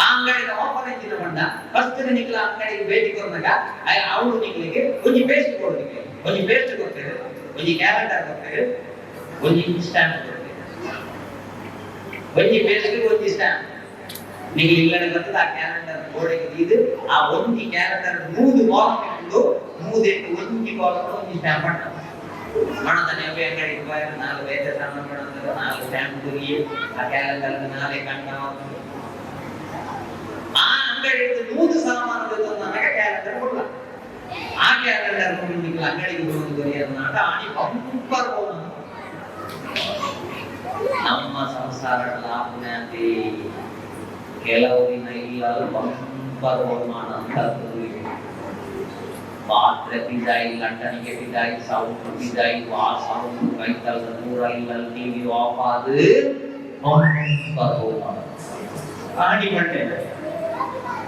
ಆ ಅಂಗಡಿಯ ಆಫರ್ ಇತ್ತಿನ ಬಂದ ಫಸ್ಟ್ ನಿಕ್ಲ ಅಂಗಡಿಗೆ ಭೇಟಿ ಕೊಡ್ದಾಗ ಅವಳು ನಿಕ್ಲಿಗೆ ಒಂದು ಪೇಸ್ಟ್ ಕೊಡೋದಕ್ಕೆ ಒಂದು ಪೇಸ್ಟ್ ಕೊಡ್ತೇವೆ ಒಂದು ಕ್ಯಾಲೆಂಡರ್ ಕೊಡ್ತೇವೆ ಒಂದು ಸ್ಟ್ಯಾಂಪ್ ಕೊಡ್ತೇವೆ ಒಂದು ಪೇಸ್ಟ್ಗೆ ಒಂದು ಸ್ಟ್ಯಾಂಪ್ ನೀವು ಇಲ್ಲಡೆ ಬರ್ತದೆ ಆ ಕ್ಯಾಲೆಂಡರ್ ಗೋಡೆಗೆ ಇದು ಆ ಒಂದು ಕ್ಯಾಲೆಂಡರ್ 3 ಕಾಲಮ್ ಇಟ್ಟು 3 ಒಂದು ಕಾಲಮ್ ಒಂದು ಸ್ಟ್ಯಾಂಪ್ ಮಾಡ್ತಾರೆ ಮಣದನೆ ಅಂಗಡಿ 4 ಬೇರೆ ಸಾಮಾನು ಮಾಡೋದು 4 ಸ್ಟ್ಯಾಂಪ್ ದುರಿ ಆ ಕ್ಯಾಲೆಂಡರ್ 4 ಕಂಡ ಆ ಅಂಗಡಿ 3 ಸಾಮಾನು ಬೇಕು ನನಗೆ ಕ್ಯಾಲೆಂಡರ್ ಕೊಡಲ್ಲ ಆ ಕ್ಯಾಲೆಂಡರ್ ನಿಮಗೆ ಅಂಗಡಿಗೆ ಹೋಗೋದು ದುರಿ ಅನ್ನೋಣ ಆಣಿ ಪಂಪರ್ ನಮ್ಮ ಸಂಸಾರದ ಲಾಭನೆ ಕೆಲವು ದಿನ ಇಲ್ಲ ಬಂಪರ್ ಹೋಮಾನ ಅಂತ ಪಾತ್ರೆ ಪಿಜಾಯಿ ಲಂಡನಿಗೆ ಪಿಜಾಯಿ ಸೌಂಡ್ ಪಿಜಾಯಿ ಸೌಂಡ್ ಕೈತಲ್ಲದ ನೂರಲ್ಲಿ ಟಿವಿ ಆಫ್ ಆದ ಬಂಪರ್ ಹೋಮಾನ ಆಡಿ ಬಂಡೆ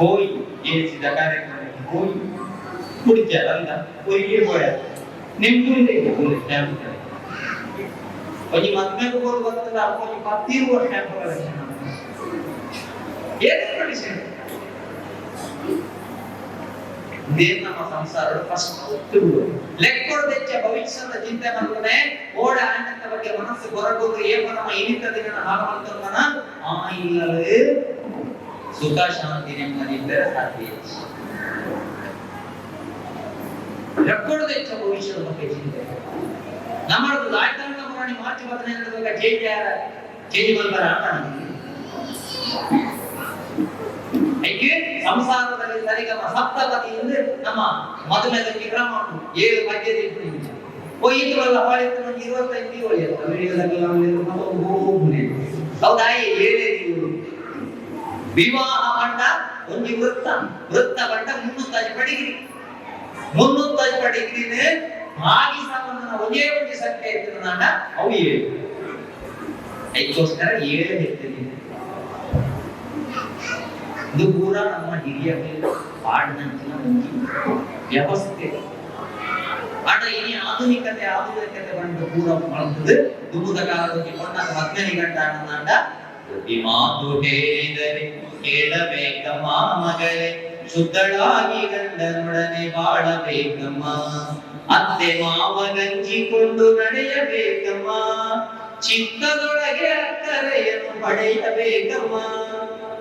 ಹೋಯ್ ಏಸಿದ ಕಾರ್ಯಕ್ರಮಕ್ಕೆ ಹೋಯ್ കുടിച്ചാലല്ല ഒരിക്കലും പോയാൽ നെമ്മൂരിലേക്ക് പോയി కొంచెం మధ్యకు పోదు వస్తుంది కొంచెం 10 ವರ್ಷ ಏನೇನು ವಿಷಯ ದೇವ್ರ ನಮ್ಮ ಸಂಸಾರ ಫಸ್ಟ್ ಲೆಕ್ಕೊಡ ತೆಚ್ಚ ಭವಿಷ್ಯದ ಚಿಂತೆ ಮಾಡ್ತಾನೆ ಓಡ ಆನಂದ ಬಗ್ಗೆ ಮನಸ್ಸು ಹೊರಗೋದ್ರೆ ಏಪ ನಮ್ಮ ಇನಿತ ದಿನ ಹಾಳು ಮಾಡ್ತಾನ ಆ ಇಲ್ಲವೇ ಸುಖ ಶಾಂತಿ ನೆಮ್ಮದಿ ಬೇರೆ ಸಾಧ್ಯ ಲೆಕ್ಕೊಡ ತೆಚ್ಚ ಭವಿಷ್ಯದ ಬಗ್ಗೆ ಚಿಂತೆ ನಮ್ಮದು ರಾಜಕಾರಣ ಮಾಡಿ ಮಾರ್ಚ್ 15 ಚೇಂಜ್ ಮಾಡ್ತಾರ ಐಕೆ ಸಂಸಾರದಲ್ಲಿ ಸರಿಗಮ ಸಪ್ತಪದಿ ಎಂದು ನಮ್ಮ ಮದುವೆದ ವಿಕ್ರಮ 7 ಮಧ್ಯದ ಹೋಯಿತಲ್ಲ ಹಾಳಿತ್ತು ನನಗೆ 25 ಹೋಳಿತ್ತು ವಿಡಿಯೋದಲ್ಲಿ ನಾವು ಹೌದಾಯಿ 7 ವಿವಾಹ ಮಂಡ ಒಂದು ವೃತ್ತ ಮಂಡ 300 ಪಡಿಗಿರಿ 300 ಪಡಿಗಿರಿನೇ ಆಗಿ ಸಂಬಂಧನ ಒಂದೇ ಒಂದು ಸಂಖ್ಯೆ ಇತ್ತು ನಾನ ಅವು 7 ಐಕೋಸ್ಕರ 7 ಇರ್ತೀನಿ ಇದು ಪೂರ ನಮ್ಮ ಹಿರಿಯರು ಪಾಡಿನಂಚಿನ ಒಂದು ವ್ಯವಸ್ಥೆ ಆಟ ಈ ಆಧುನಿಕತೆ ಬಂದು ಪೂರ ಮಾಡ್ತದೆ ದುಃಖದ ಕಾಲದಲ್ಲಿ ಕೊಂಡ 15 ಗಂಟೆ ಆನಂದ ಈ ಮಾತು ಹೇಳಿದರೆ ಕೇಳಬೇಕಮ್ಮ ಮಗಳೇ ಶುದ್ಧಳಾಗಿ ಗಂಡನೊಡನೆ ಬಾಳಬೇಕಮ್ಮ ಅತ್ತೆ ಮಾವ ಗಂಜಿಕೊಂಡು ನಡೆಯಬೇಕಮ್ಮ ಚಿತ್ತದೊಳಗೆ ಅಕ್ಕರೆಯನ್ನು ಪಡೆಯಬೇಕಮ್ಮ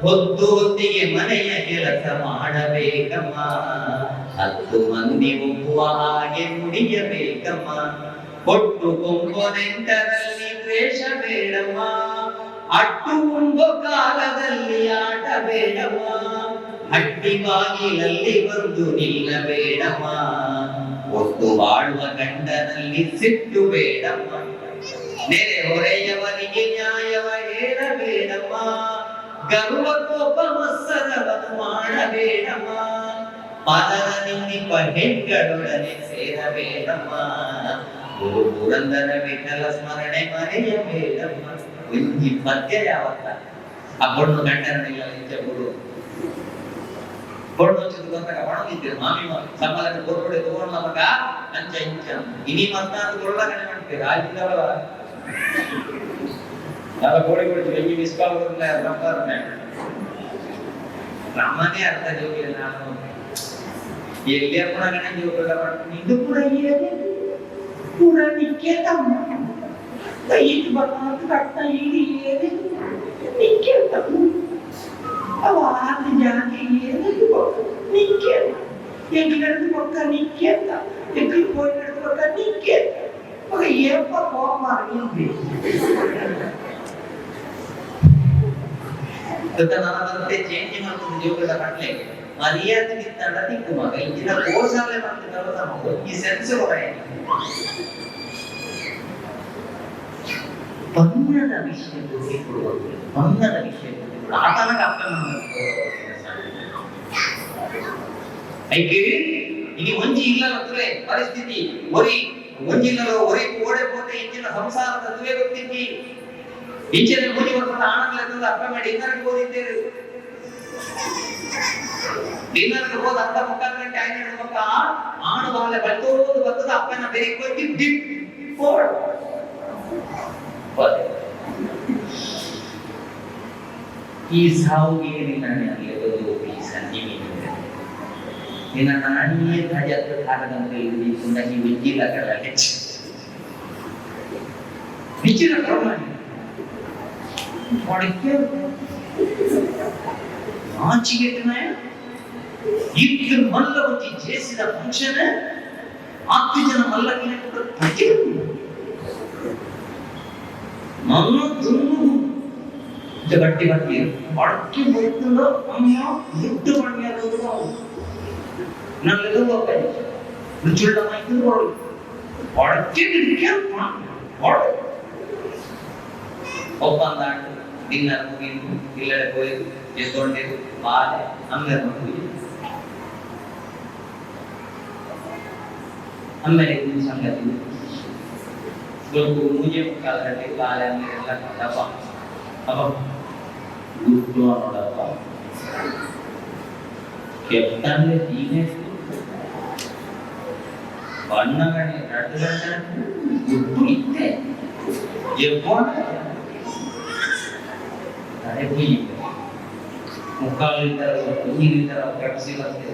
ಹೊತ್ತು ಹೊತ್ತಿಗೆ ಮನೆಯ ಕೆಲಸ ಮಾಡಬೇಕಮ್ಮ 10 ಮಂದಿ ಒಪ್ಪುವ ಹಾಗೆ ನುಡಿಯಬೇಕಮ್ಮ ಕೊಟ್ಟು ಕೊಂಬೊನೆಂಟರಲ್ಲಿ ದ್ವೇಷ ಬೇಡಮ್ಮ ಅಟ್ಟು ಉಂಬೋ ಕಾಲದಲ್ಲಿ ಆಟ ಬೇಡಮ್ಮ ಹಟ್ಟಿ ಬಾಗಿಲಲ್ಲಿ ಬಂದು ನಿಲ್ಲಬೇಡಮ್ಮ ಒಟ್ಟು ಬಾಳುವ ಗಂಡನಲ್ಲಿ ಸಿಟ್ಟು ಬೇಡಮ್ಮ ನೆರೆ ಹೊರೆಯವರಿಗೆ ನ್ಯಾಯವ ಹೇಳಬೇಡಮ್ಮ ಗರ್ವ ಕೋಪ ಮತ್ಸರವನ್ನು ಮಾಡಬೇಡಮ್ಮ ಪದರ ನಿಂದಿಪ ಹೆಣ್ಗಳೊಡನೆ ಸೇರಬೇಡಮ್ಮ ಗುರು ಪುರಂದರ ವಿಠಲ ಸ್ಮರಣೆ ಮರೆಯಬೇಡಮ್ಮ ಒಂಜಿ ಪದ್ಯ ಯಾವತ್ತ ಆ ಬಣ್ಣು ಗಂಡರನ್ನೆಲ್ಲ ನಿಜಗಳು ಬಣ್ಣು ಚಿತ್ರದಂತಕ ಬಣ್ಣದಿದ್ದರು ಮಾಮಿ ಸಮಾಜದ ಗೋರ್ಪಡೆ ತಗೊಂಡು ನಮಗ ಅಂಚ ಇಂಚ ಇನಿ ಮತ್ತಾರು ಗೊಳ್ಳಗನೆ ಮಾಡ್ತೀರ ಆಗಿದ್ದವ ಯಾವ ಗೋಡೆ ಬೆಂಕಿ ಮಿಸ್ಕಾಗೋದಿಲ್ಲ ರಬ್ಬರ್ನೆ ನಮ್ಮನೆ ಅರ್ಥ ಜೋಗಿಲ್ಲ ನಾನು ಎಲ್ಲೇ ಕೂಡ ಗಣೆ ಜೋಗಿಲ್ಲ ಇದು ಕೂಡ ಇದೆ ಕೂಡ ನಿಕ್ಕೇತಮ್ಮ ಇದು ಬಂದು ಕಟ್ಟ ಇದು ಏನೇ ನಿಕ್ಕೇತಮ್ಮ ಅವ ಆದಿ ಜಾತಿ ಏನೇ ನಿಕ್ಕೇತ ಎಂಗಿನದು ಪಕ್ಕ ನಿಕ್ಕೇತ ಎಂಗಿ ಹೋಯಿನದು ಪಕ್ಕ ನಿಕ್ಕೇತ ಮಗ ಏಪ ಕೋಪ ಮಾಡಿ ನನಗಂತೆ ಚೇಂಜ್ ಮಾಡ್ತಿದ್ದ ಜೀವನದ ಕಟ್ಲೆ ಮರ್ಯಾದೆ ಬಿತ್ತಂಡ ತಿಕ್ಕು ಮಗ ಇಂಚಿನ ಕೋಸಾಲೆ ಮಾಡ್ತಿದ್ದಲ್ಲ ನಮ್ಮ ಈ ಸೆನ್ಸ್ ಹೊರ ಬಣ್ಣದ ವಿಷಯದಲ್ಲಿ ಕೊಡುವುದು ಬಣ್ಣದ ವಿಷಯದಲ್ಲಿ ಆತನಗ ಅಪ್ಪನ ಐಕೆ ಇನಿ ಒಂಜಿ ಇಲ್ಲ ಅಂದ್ರೆ ಪರಿಸ್ಥಿತಿ ಒಂಜಿಲ್ಲೋ ಒರಿ ಓಡೆ ಪೋತೆ ಇಂಚಿನ ಸಂಸಾರದ ದುವೆ ಗೊತ್ತಿದ್ದಿ ಇಂಚಿನ ಮುಜಿ ವರ್ಷದ ಆನಂದ ಅರ್ಥ ಮಾಡಿ ಇನ್ನರಿಗೆ ಓದಿದ್ದೇವೆ ಡಿನ್ನರ್ಗೆ ಹೋದ ಅರ್ಧ 3 ಗಂಟೆ ಆಯ್ತು ಹೇಳುವಾಗ ಆಣು ಬಾಲೆ ಬರ್ತೋದು ಬರ್ತದ ಅಪ್ಪನ ಬೇರೆ ಕೊಟ್ಟಿ ಡಿಪ್ ಫೋರ್ಡ್ ಈ ಸಾವುಗೆ ನಿನ್ನನೆ ಅಲ್ಲಿರೋದು ಈ ಸಂಜೀವಿ ನಿನ್ನ ನಾಣಿಯೇ ಧಜತ್ರ ಕಾರದಂತೆ ಇಲ್ಲಿ ಕುಂಡಗಿ ವಿಜ್ಜಿಲ ಕಲ ಹೆಚ್ಚು ವಿಜ್ಜಿಲ ಪ್ರಮಾಣ ಪಡಕ್ಕೆ ಆಚಿಗೆಟನೆ ಇತ್ತು ಮಲ್ಲ ಬಂದಿ ಜೇಸಿದ ಫಂಕ್ಷನ್ 10 ಜನ ಮಲ್ಲಕಿನ ಕೂಡ ತಕ್ಕೆ ಮಮ್ಮ ತುನ್ನು ಜಗಟ್ಟಿ ಬಂದಿ ಪಡಕ್ಕೆ ಹೋಗ್ತಂದ ಅಮ್ಮ ಮುಟ್ಟು ಮಾಡಿರೋದು ನಲ್ಲೆಲ್ಲ ಹೋಗ್ತಾರೆ ರುಚಿಳ್ಳ ಮೈತು ಕೊಡು ಪಡಕ್ಕೆ ನಿಕ್ಕೆ ಪಡ ಒಪ್ಪಂದ ಡಿನ್ನರ್ ಮುಗಿದು ಇಲ್ಲಡೆ ಹೋಗಿ ಎದ್ದೊಂಡಿರು ಬಾಲೆ ಅಮ್ಮೆರ ಮುಗಿ ಅಮ್ಮೆರೆ ಒಂದು ಸಂಗತಿ ಗೊತ್ತು ಮುಜೆ ಕಾಲದಲ್ಲಿ ಬಾಲೆ ಅಮ್ಮೆರೆಲ್ಲ ದಪ್ಪ ಅಪ್ಪ ಗುಟ್ಟು ನೋಡಪ್ಪ ಕೆಪ್ಟನ್ಲೆ ದೀನೆ ಬಣ್ಣಗಣಿ ದುಡ್ಡು ಇತ್ತೆ ಮುಕ್ಕಾಲು ಲೀಟರ್ 2 ಲೀಟರ್ ಪೆಪ್ಸಿ ಬರ್ತದೆ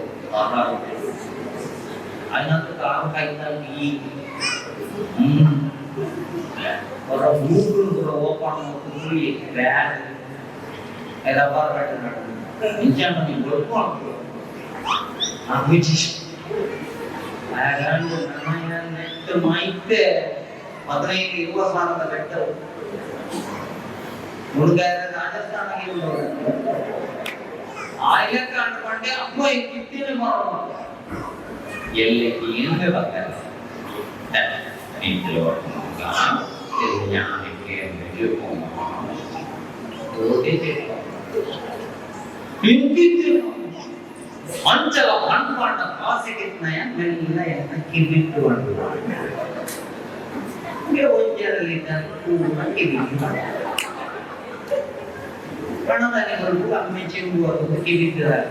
അതിനകത്ത് കാർ കഴിച്ചാൽ ഈ ഒരു മൂക്കും കൂടെ ഓപ്പൺ നോക്കി ബാഗ് റബ്ബർ ബാൻഡ് ഇഞ്ചാണ് നീ കൊടുക്കണം അഭിജി ആരാണ്ട് നെറ്റ് മൈറ്റ് 15-20 ಸಾವಿರದ ಬೆಟ್ಟು ಹುಡುಗರ ರಾಜಸ್ಥಾನಕ್ಕೆ ಆಯ್ಲಕ್ಕೆ ಅಂದ್ಕೊಂಡೆ ಅಪ್ಪ ಈ ಕಿತ್ತಿನ ಮಾಡೋಣ ಎಲ್ಲಿ ಏನು ಬರ್ತಾರೆ ಮಂಚಲ ಅನ್ಕೊಂಡ ಕಾಸಿಟ್ಟಿದ್ನಯ ಮೆಲ್ಲ ಎತ್ತಕ್ಕೆ ಬಿಟ್ಟು ಒಂಜರಲ್ಲಿ ಪ್ರಣದಾನಿಗಳು ಅಮ್ಮೆ ಚೆಂಬುವರು ಕಿವಿದ್ದಾರೆ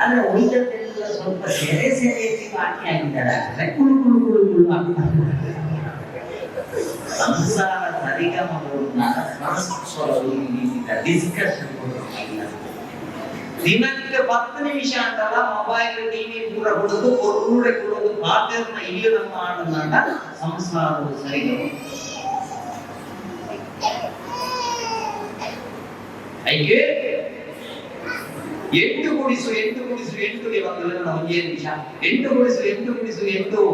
ಆದ್ರೆ ಉಳಿದದ್ದೆಲ್ಲ ಸ್ವಲ್ಪ ಸೆರೆ ಸೆರೆಯಲ್ಲಿ ಬಾಕಿ ಆಗಿದ್ದಾರೆ ಕುಳು ಕುಳು ಕುಳು ಕುಳು ಆಗ್ತಾರೆ ಸಂಸಾರ ಸರಿಗಮಗಳನ್ನ ಡಿಸ್ಕಷನ್ ದಿನಕ್ಕೆ 10 ನಿಮಿಷ ಅಂತಲ್ಲ ಮೊಬೈಲ್ ಟಿವಿ ಪೂರ ಕೊಡೋದು ಕೊರೂಡೆ ಕೊಡೋದು ಪಾತ್ರನ ಇಲ್ಲಿ ನಮ್ಮ ಆಡೋಣ ಸಂಸಾರದ ಸರಿಗಮ ಐಕೆ 8 ಕೂಡಿಸು 8ಗೆ ಬಂದ್ರೆ ನಾವು ಒಂದೇ ನಿಮಿಷ 8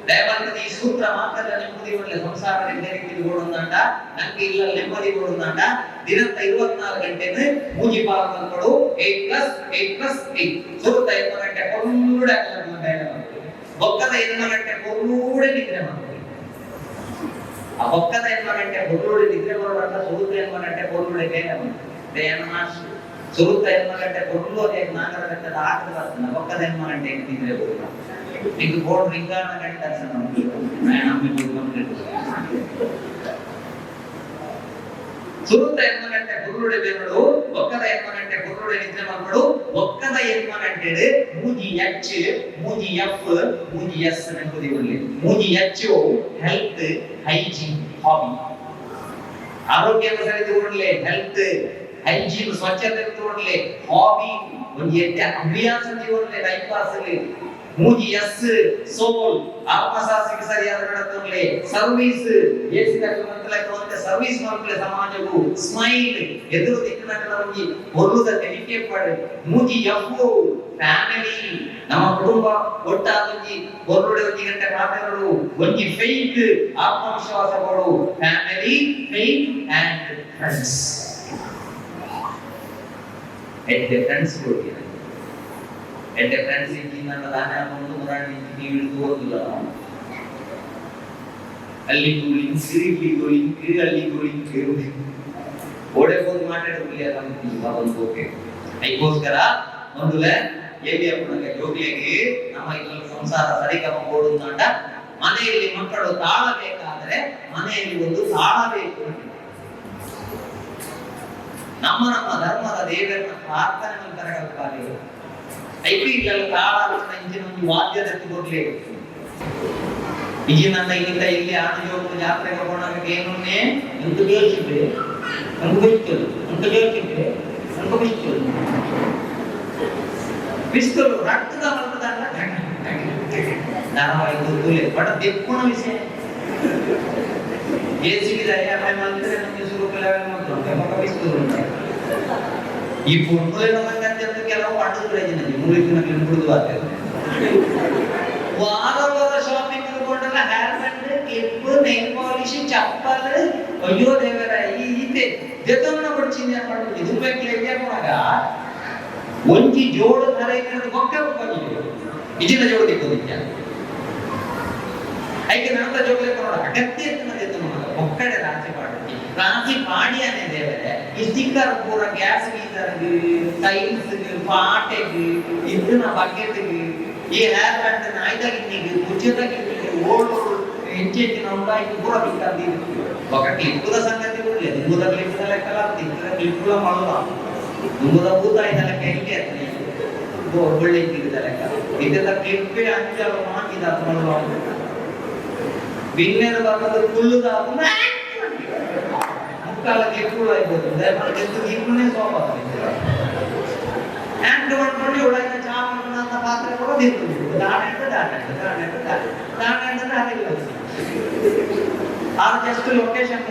ದಯಮಾಡಿ ಈ ಸೂತ್ರ ಮಾತ್ರ ನೆಮ್ಮದಿ ಒಳ್ಳೆ ಸಂಸಾರ ನೆಮ್ಮದಿ ಕೊಡುವಂತ ನಂಗೆ ಇಲ್ಲ ನೆಮ್ಮದಿ ಕೊಡುವಂತ ದಿನದ 24 ಗಂಟೆನೆ ಮೂಜಿ ಪಾಲಕರು 8+8+8 ಸುರುತ್ತ 8 ಗಂಟೆ ಕೊಲ್ಲೂಡೆ ಆಗಲ್ಲ ಬೇಡ ಬೊಕ್ಕದ 8 ಗಂಟೆ ಕೊಲ್ಲೂಡೆ ನಿದ್ರೆ ಮಾಡ್ತಾರೆ ಆ ಬೊಕ್ಕದ 8 ಗಂಟೆ ಕೊಲ್ಲೂಡೆ ನಿದ್ರೆ ಬರುವಂತ ಸುರುತ್ತ 8 ಗಂಟೆ ಕೊಲ್ಲೂಡೆ ಬೇಡ ಮಾಸ್ ಸುರುತ್ತ 8 ಗಂಟೆ ಕೊಲ್ಲೂಡೆ 4 ಗಂಟೆ ಆಟ ಬರ್ತದೆ ಬೊಕ್ಕದ 8 ಗಂಟೆ ನಿದ್ರೆ ಬರುವುದು ಇದು ಬೋರ್ಡ್ ರಿಂಗಾನ ಗಂಟೆ ತಕ್ಷಣ ಸುರುತ್ತ 8 ಗಂಟೆ ಕುರುಡೆ ಬೇರು ಒಕ್ಕದ 8 ಗಂಟೆ ಕುರುಡೆ ನಿದ್ರೆ ಮಾಡ್ಬಿಡು ಒಕ್ಕದ 8 ಗಂಟೆ ಮೂಜಿ ಎಚ್ ಮೂಜಿ ಎಫ್ ಮೂಜಿ ಎಸ್ ನೆನಪುದಿ ಬರಲಿ ಮೂಜಿ ಎಚ್ ಹೆಲ್ತ್ ಹೈಜೀನ್ ಹಾಬಿ ಆರೋಗ್ಯದ ಸರಿದು ಕೊಡಲಿ ಹೆಲ್ತ್ ಹೈಜೀನ್ ಸ್ವಚ್ಛತೆ ಕೊಡಲಿ ಹಾಬಿ ಒಂದು ಎಟ್ಟೆ ಅಭ್ಯಾಸ ಕೊಡಲಿ ಟೈಮ್ ಪಾಸ್ ಅಲ್ಲಿ ಮೂಜಿ ಎಸ್ ಸೋಲ್ ಆತ್ಮಸಾಕ್ಷಿಗೆ ಸರಿಯಾದ ನಡತೆ ಸರ್ವಿಸ್ ಏಸಿದ ಮಂತ್ಲಕ್ಕೆ ಸರ್ವಿಸ್ ಮಾಡ್ಕೊಳ್ಳೆ ಸಮಾಜವು ಸ್ಮೈಲ್ ಎದುರು ದಿಕ್ಕಿನ ಕಡೆ ಹೊರದಕ್ಕೆ ನಿಕ್ಕೆ ಪಡೆ ಮೂಜಿ ಎಫ್ ಫ್ಯಾಮಿಲಿ ನಮ್ಮ ಕುಟುಂಬ ಒಟ್ಟಾಗಿ ಹೊರಡೆ 1 ಗಂಟೆ ಮಾತಾಡೋದು ಒಂಜಿ ಫೇತ್ ಆತ್ಮವಿಶ್ವಾಸಗಳು family faith and friends at friends ಕೊಡ್ತೀವಿ എന്റെ ഫ്രണ്ട്സ് ഇരിക്കുന്ന ധാരാളം എഴുതുപോകില്ല ಓಡೇಬೋದು ಮಾತಾಡೋಕೆ ಅದಕ್ಕೋಸ್ಕರ ಒಂದು ಹೇಗೆ ಜೋಗ್ಲಿಗೆ ನಮ್ಮ ಇದರಲ್ಲಿ ಸಂಸಾರ ಸರಿಗಮ ಕೊಡುವಂತ ಮನೆಯಲ್ಲಿ ಮಕ್ಕಳು ತಾಳಬೇಕಾದ್ರೆ ಮನೆಯಲ್ಲಿ ಒಂದು ತಾಳ ಬೇಕು ನಮ್ಮ ಧರ್ಮದ ದೇವರನ್ನ ಪ್ರಾರ್ಥನೆ ಕರಗಲ್ಪಾರಿ ಐಪಿಎಲ್ ತಾಳ ಇಂಚಿನ ಒಂದು ವಾದ್ಯದಕ್ಕೆ ಕೊಡ್ಲೇಬೇಕು ಈಗಿನ ಇಲ್ಲಿಂದ ಇಲ್ಲಿ ಆನೆಜೋಗ ಜಾತ್ರೆಗೆ ಹೋಗೋಣ ಏನನ್ನೇ ಎಂತ ಯೋಚಿಸಿದ್ರೆ ಪಿಸ್ತೂಲ್ ರಕ್ತದ ಬರ್ತದಲ್ಲ ಬಟ್ ತೆಕ್ಕೋಣ ವಿಷಯ ಏಸಿಗಿದೆ ಮಂತ್ರಿ ನಮಗೆ ಶುರು ಪಿಸ್ತೂಲ್ ಈ ಪುಣ್ಯ ನಮಗೆ ಕೆಲವು ಮಾಡಿದ್ರೆ ಮುರಿದಿನಲ್ಲಿ ಮುರಿದು ಆಗ್ತದೆ ವಾರ ಶಾಪಿಂಗ್ ಕೊಂಡಲ್ಲ hair band clip nail polish ಚಪ್ಪಲ್ ಅಯ್ಯೋ ದೇವರ ಇದೆ ಜೊತೆನ ಕೊಡ್ಚಿನ ಮಾಡೋದು ಇದು ಬೇಕಿಲ್ಲ ಕೊಡಾಗ ಒಂಜಿ ಜೋಡು ಧರೆಯನ್ನು ಬೊಕ್ಕೆ ಬಂದಿದೆ ಇಜಿನ ಜೋಡು ದಿಕ್ಕೋದಿಲ್ಲ ಐಕೆ ನಂತ ಜೋಡ್ಲೆ ಕೊಡೋಣ ಅಗತ್ಯ ಅಂತ ಒಕ್ಕಡೆ ರಾಶಿ ಪಾಡಿಯಾನೆ ದೇವರೇ ಈ ಸ್ಟಿಕ್ಕರ್ ಪೂರ ಗ್ಯಾಸ್ ಗೀಸರ್ ಟೈಲ್ಸ್ ಪಾಟೆಗೆ ಇದನ್ನ ಬಕೆಟ್ ಈ ಹೇರ್ ಬ್ಯಾಂಡ್ ಆಯ್ದಾಗಿನಿಗೆ ಮುಚ್ಚಿದಾಗಿನಿಗೆ ಓಡು ಹೆಚ್ಚೆಚ್ಚಿನ ಉಂಟಾಗಿ ಪೂರ ಬಿಕ್ಕಂದಿ ఒక క్లిప్పుల సంగతి కూడా లేదు దుమ్ముద క్లిప్పుల లెక్కల తిక్కుల క్లిప్పుల మళ్ళా దుమ్ముద పూత అయిన లెక్క ఏంటి ಒಳ್ಳೆ ಇದ್ದಿದ್ದಾರೆ ಇದೆಲ್ಲ ಕ್ಲಿಪ್ಪೆ ಅಂಚಲ ಮಾಡಿದ ಬಿನ್ನೆರ ಬರ್ತದ ಕುಳ್ಳುದ ಮುಕ್ಕಾಲ ಕ್ಲಿಪ್ಪುಳ ಇರ್ಬೋದು ಇಬ್ಬನೇ ಸೋಪ ಹ್ಯಾಂಡ್ ಮಾಡ್ಕೊಂಡು ಒಳಗಿನ ಚಾ ಅಂತ ಪಾತ್ರೆ ಕೂಡ ತಿಂದು ಆ ಜಸ್ಟ್ ಲೊಕೇಶನ್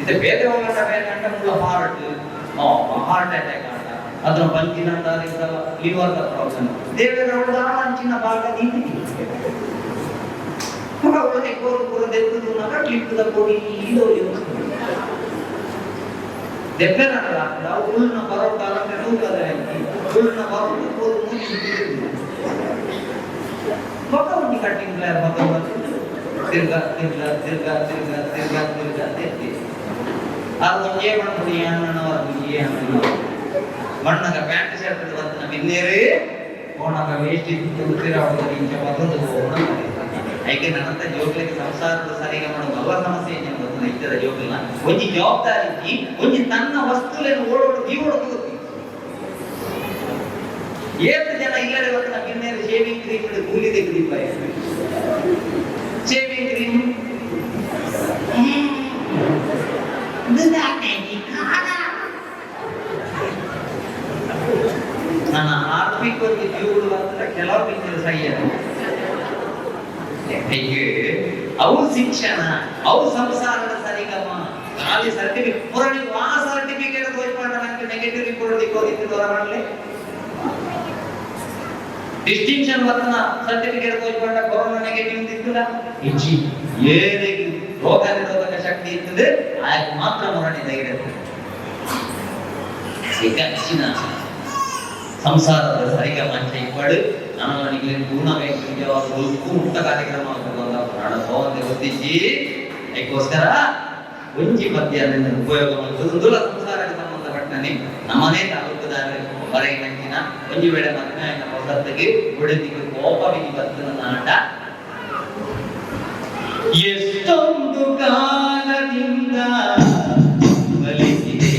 ಇದು ಬೇರೆ ಹೋಗಂಡ ಬೇಕಂಡ ಮುಳ್ಳ ಹಾರ್ಟ್ ಅಟ್ಯಾಕ್ ಆಟ ಅದರ ಬಂಕಿನಂತ ಲಿವರ್ ಪ್ರಾಬ್ಲಮ್ ದೇವೇಗೌಡ ಅಂಚಿನ ಭಾಗ ನೀತಿ ಒಳಗೆ ಕೋರು ದೆಪ್ಪದು ನಗ ಕ್ಲಿಪ್ಪದ ಕೊಡಿ ಇದು ದೆಪ್ಪೆನಲ್ಲ ನಾವು ಉಳ್ನ ಬರೋಟ ಅಂದ್ರೆ ನೂಕದ ಉಳ್ನ ಬರೋಟ ಕೋರು ಮೂಗಿ ಭಗವಂತಿ ಕಟ್ಟಿಂಗ್ ಪ್ಲೇಯರ್ ಭಗವಂತ ತಿರ್ಗಾ ತೆತ್ತಿ ಅದು ಏ ಮಾಡ್ಬಿಡಿ ಮಣ್ಣಗ ಪ್ಯಾಂಟ್ ಶರ್ಟ್ ಬಂದ ಬಿನ್ನೇರಿ ಓಣಗ ವೇಸ್ಟ್ ಇದ್ದು ತಿರಾವಳಿ ಇಂಚ ಬರೋದು ಓಣ ಐಕೆ ನನ್ನಂತ ಜೋಗ್ಲಿಗೆ ಸಂಸಾರದ ಸರಿಗೆ ಮಾಡೋ ಬರುವ ಸಮಸ್ಯೆ ಏನು ಗೊತ್ತಿಲ್ಲ ಇದ್ದದ ಜೋಗ್ಲಿನ ಒಂಜಿ ಜವಾಬ್ದಾರಿ ಒಂಜಿ ತನ್ನ ವಸ್ತುಗಳನ್ನು ಓಡೋಡು ಜೀವೋಡು ಏಳು ಜನ ಇಲ್ಲದೆ ಇವತ್ತು ಬಿನ್ನೇರಿ ಶೇವಿಂಗ್ ಕ್ರೀಮ್ ಕೂಲಿ ತೆಗೆದಿಪ್ಪ ಶೇವಿಂಗ್ ಕ್ರೀಮ್ ನನ್ನ ಆರ್ಥಿಕ ಜೀವಗಳು ಮಾತ್ರ ಕೆಲವು ಬಿಂದು ಸಹ್ಯ ಅವು ಶಿಕ್ಷಣ ಅವು ಸಂಸಾರದ ಸರಿಗಮ ಖಾಲಿ ಸರ್ಟಿಫಿಕೇಟ್ ಪುರಾಣಿ ಆ ಸರ್ಟಿಫಿಕೇಟ್ ತೋರಿಸ್ಕೊಂಡ ನನಗೆ ನೆಗೆಟಿವ್ ರಿಪೋರ್ಟ್ ದಿಕ್ಕೋದಿತ್ತು ದೂರ ಮಾಡಲಿ ಡಿಸ್ಟಿಂಕ್ಷನ್ ಬರ್ತನ ಸರ್ಟಿಫಿಕೇಟ್ ತೋರಿಸ್ಕೊಂಡ ಕೊರೋನಾ ನೆಗೆಟಿವ್ ಇದ್ದಿಲ್ಲ ಹೆಚ್ಚಿ ಏನೇ ರೋಗ ನಿರೋಧಕ ಶಕ್ತಿ ಇರ್ತದೆ ಆಯ್ತು ಮಾತ್ರ ಮರಣಿದ ಇರುತ್ತೆ ಈಗ ಹೆಚ್ಚಿನ ಸಂಸಾರದ ಸರಿಗಮ ಇಪ್ಪಡು ನನಗೆ ಪೂರ್ಣವಾಗಿ ನಿಜವಾದ ಮುಕ್ತ ಕಾರ್ಯಕ್ರಮ ಪ್ರಾಣ ಭವನ್ಗೆ ಗೊತ್ತಿಸಿ ಅದಕ್ಕೋಸ್ಕರ ಒಂಜಿ ಪದ್ಯದಿಂದ ಉಪಯೋಗ ಮಾಡುವುದು ಸಂಸಾರಕ್ಕೆ ಸಂಬಂಧಪಟ್ಟನೆ ನಮ್ಮನೇ ತಾಲೂಕುದಾರ ಹೊರಗಿನ ಒಂಜಿ ವೇಳೆ ಮಧ್ಯಾಹ್ನ ಹೊಸತ್ತಿಗೆ ಉಳಿದಿಗೆ ಕೋಪ ವಿಧಿ ಬರ್ತನ ನಾಟ ಎಷ್ಟೊಂದು ಕಾಲದಿಂದ ಬಲಿಸಿದೆ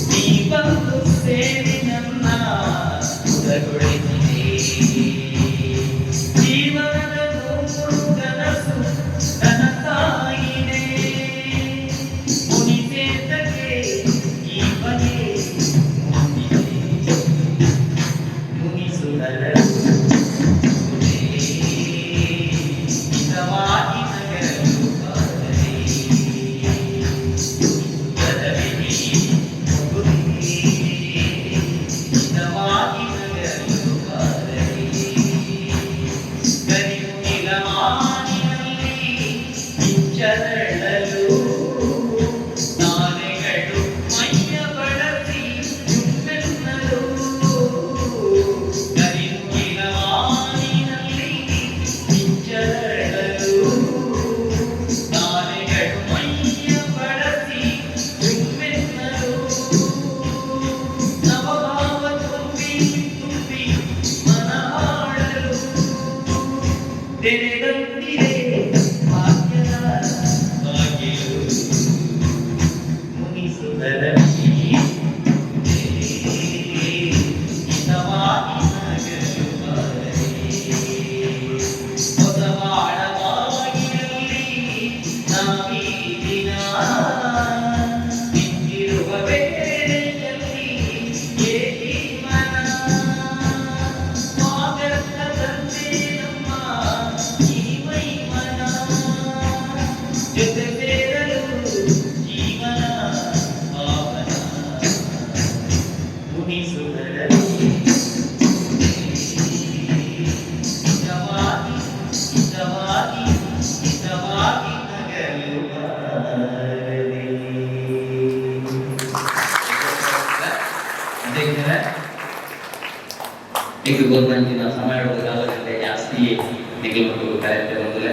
ನೀ ಬಂದು ಸೇರಿ ನನ್ನ ಉದಗೊಳಿಸಿದೆ ಜೀವನದ ನೂರು ಕನಸು ನನಸಾಗಿದೆ ಮುನಿಸೇತಕ್ಕೆ ಈ ಬಗೆ ಮುನಿಸುತ್ತಲೂ ಇದು ಗೋರ್ಮೆಂಟಿನ ಸಮಯದಲ್ಲಿ ಜಾಸ್ತಿ ನಿಗಮಗಳು ಕಾರ್ಯಕ್ರಮ ಬಂದರೆ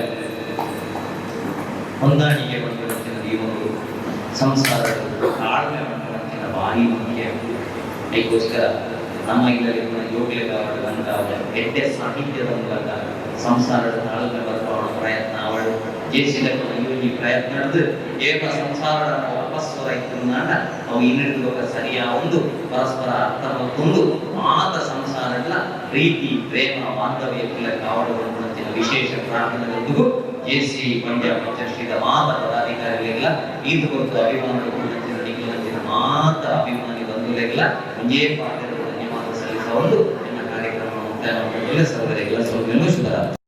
ಹೊಂದಾಣಿಕೆ ಮಾಡುವಂತಿನ ಒಂದು ಸಂಸಾರದ ತಾಳ್ಮೆ ಮಾಡುವಂತಿನ ಭಾರಿ ಮುಖ್ಯ. ಅದಕ್ಕೋಸ್ಕರ ನಮ್ಮ ಇಲ್ಲಿನ ಯೋಗ್ಯವಾದಂಥ ಎಡ್ಡೆ ಸಾಹಿತ್ಯದ ಮೂಲಕ ಸಂಸಾರದ ತಾಳ್ಮೆ ಬರ್ಕೊಳ್ಳೋ ಪ್ರಯತ್ನ ಅವಳು ಜೇಸಿದ ಈ ಪ್ರಯತ್ನ ನಡೆದು ಏಕ ಸಂಸಾರ ಅಪಸ್ವರ ಇತ್ತುನಾಡ ಅವು ಇನ್ನಿಡುವ ಸರಿಯ ಒಂದು ಪರಸ್ಪರ ಅರ್ಥ ಮತ್ತೊಂದು ಮಾತ ಸಂಸಾರಗಳ ಪ್ರೀತಿ ಪ್ರೇಮ ಬಾಂಧವ್ಯಕ್ಕೆಲ್ಲ ಕಾವಡುವಂತಹ ವಿಶೇಷ ಪ್ರಾರ್ಥನೆಗಳೊಂದಿಗೂ ಜೆಸಿ ಮಂಡ್ಯ ಚರ್ಚಿಸಿದ ಮಾತ ಪದಾಧಿಕಾರಿಗಳಿಗೆಲ್ಲ ಇದು ಹೊರತು ಅಭಿಮಾನಿಗಳು ಮಾತ ಅಭಿಮಾನಿ ಬಂಧುಗಳಿಗೆಲ್ಲ ಒಂದೇ ಪಾತ್ರಗಳು ಧನ್ಯವಾದ ಸಲ್ಲಿಸುವ ಒಂದು ನಿಮ್ಮ ಕಾರ್ಯಕ್ರಮ ಮುಕ್ತಾಯ ಮಾಡುವುದರಲ್ಲಿ ಸರ್ವರಿಗೆಲ್ಲ ಸ್ವಲ್ಪ ಶುಭ